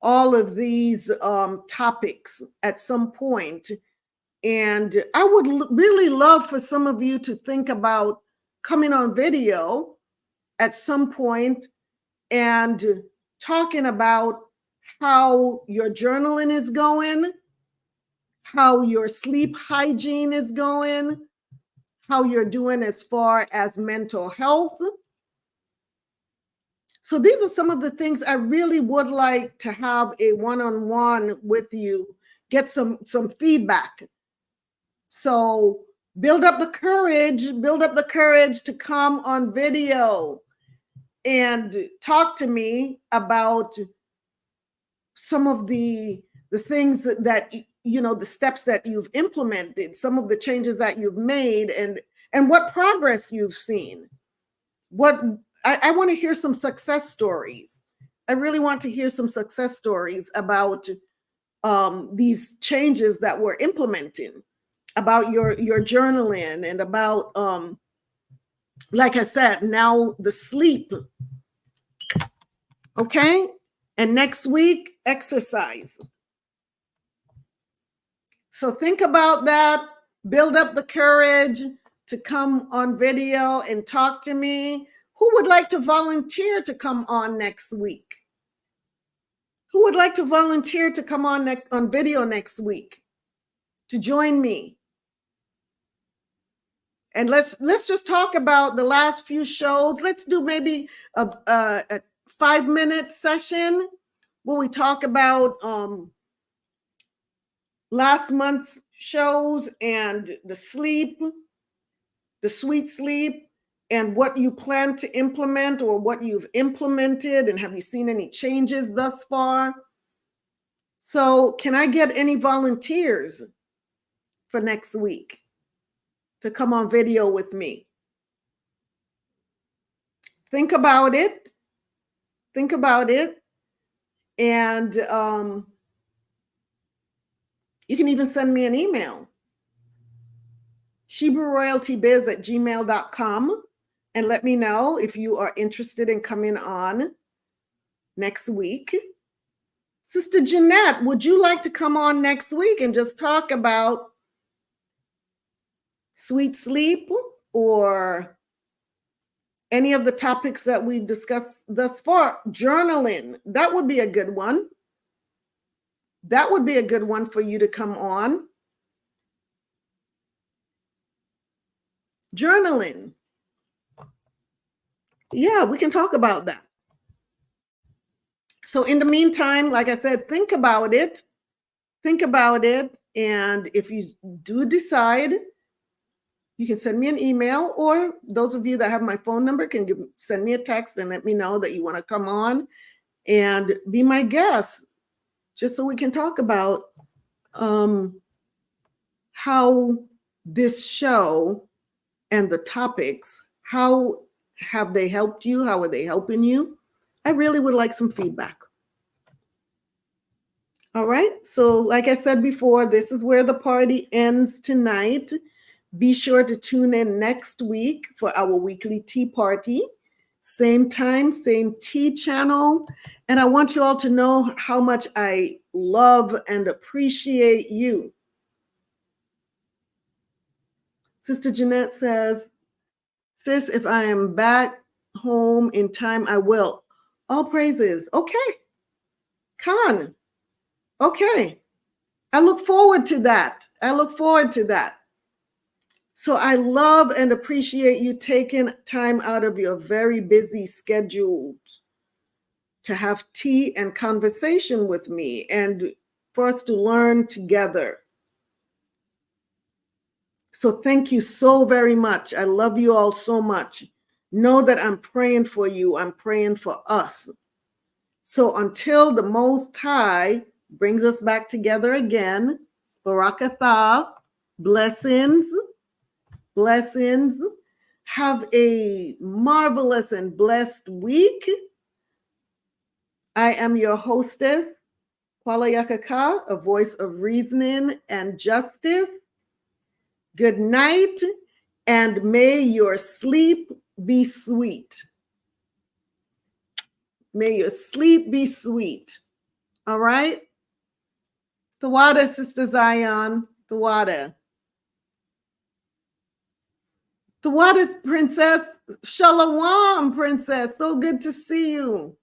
all of these topics at some point. And I would really love for some of you to think about coming on video at some point and talking about how your journaling is going, how your sleep hygiene is going, how you're doing as far as mental health. So these are some of the things I really would like to have a one-on-one with you, get some feedback. So build up the courage to come on video and talk to me about some of the things that, the steps that you've implemented, some of the changes that you've made, and what progress you've seen. I want to hear some success stories. I really want to hear some success stories about these changes that we're implementing, about your journaling, and about, like I said, now the sleep. Okay? And next week, exercise. So think about that. Build up the courage to come on video and talk to me. Who would like to volunteer to come on next week? Who would like to volunteer to come on video next week to join me? And let's just talk about the last few shows. Let's do maybe a 5-minute session where we talk about last month's shows and the sweet sleep, and what you plan to implement or what you've implemented, and have you seen any changes thus far? So can I get any volunteers for next week to come on video with me? Think about it. And you can even send me an email, ShebrewRoyaltyBiz@gmail.com, and let me know if you are interested in coming on next week. Sister Jeanette, would you like to come on next week and just talk about sweet sleep or any of the topics that we've discussed thus far? Journaling, that would be a good one. That would be a good one for you to come on. Journaling. Yeah, we can talk about that. So in the meantime, like I said, think about it. And if you do decide, you can send me an email, or those of you that have my phone number can send me a text and let me know that you want to come on and be my guest just so we can talk about how this show and the topics, how have they helped you? How are they helping you? I really would like some feedback. All right. So like I said before, this is where the party ends tonight. Be sure to tune in next week for our weekly tea party. Same time, same tea channel. And I want you all to know how much I love and appreciate you. Sister Jeanette says, sis, if I am back home in time, I will. All praises. Okay. Khan. Okay. I look forward to that. I look forward to that. So I love and appreciate you taking time out of your very busy schedule to have tea and conversation with me and for us to learn together. So thank you so very much. I love you all so much. Know that I'm praying for you. I'm praying for us. So until the Most High brings us back together again, Barak Ahtha, blessings, blessings. Have a marvelous and blessed week. I am your hostess, Kwala Yakaka, a voice of reasoning and justice. Good night, and may your sleep be sweet. May your sleep be sweet. All right? Tawada, Sister Zion. Tawada. Tawada, Princess. Shalawam, Princess. So good to see you.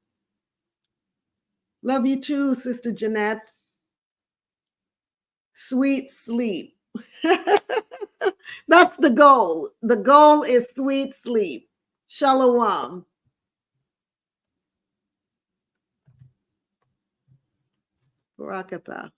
Love you too, Sister Jeanette. Sweet sleep. That's the goal. The goal is sweet sleep. Shalawam. Barak Ahtha.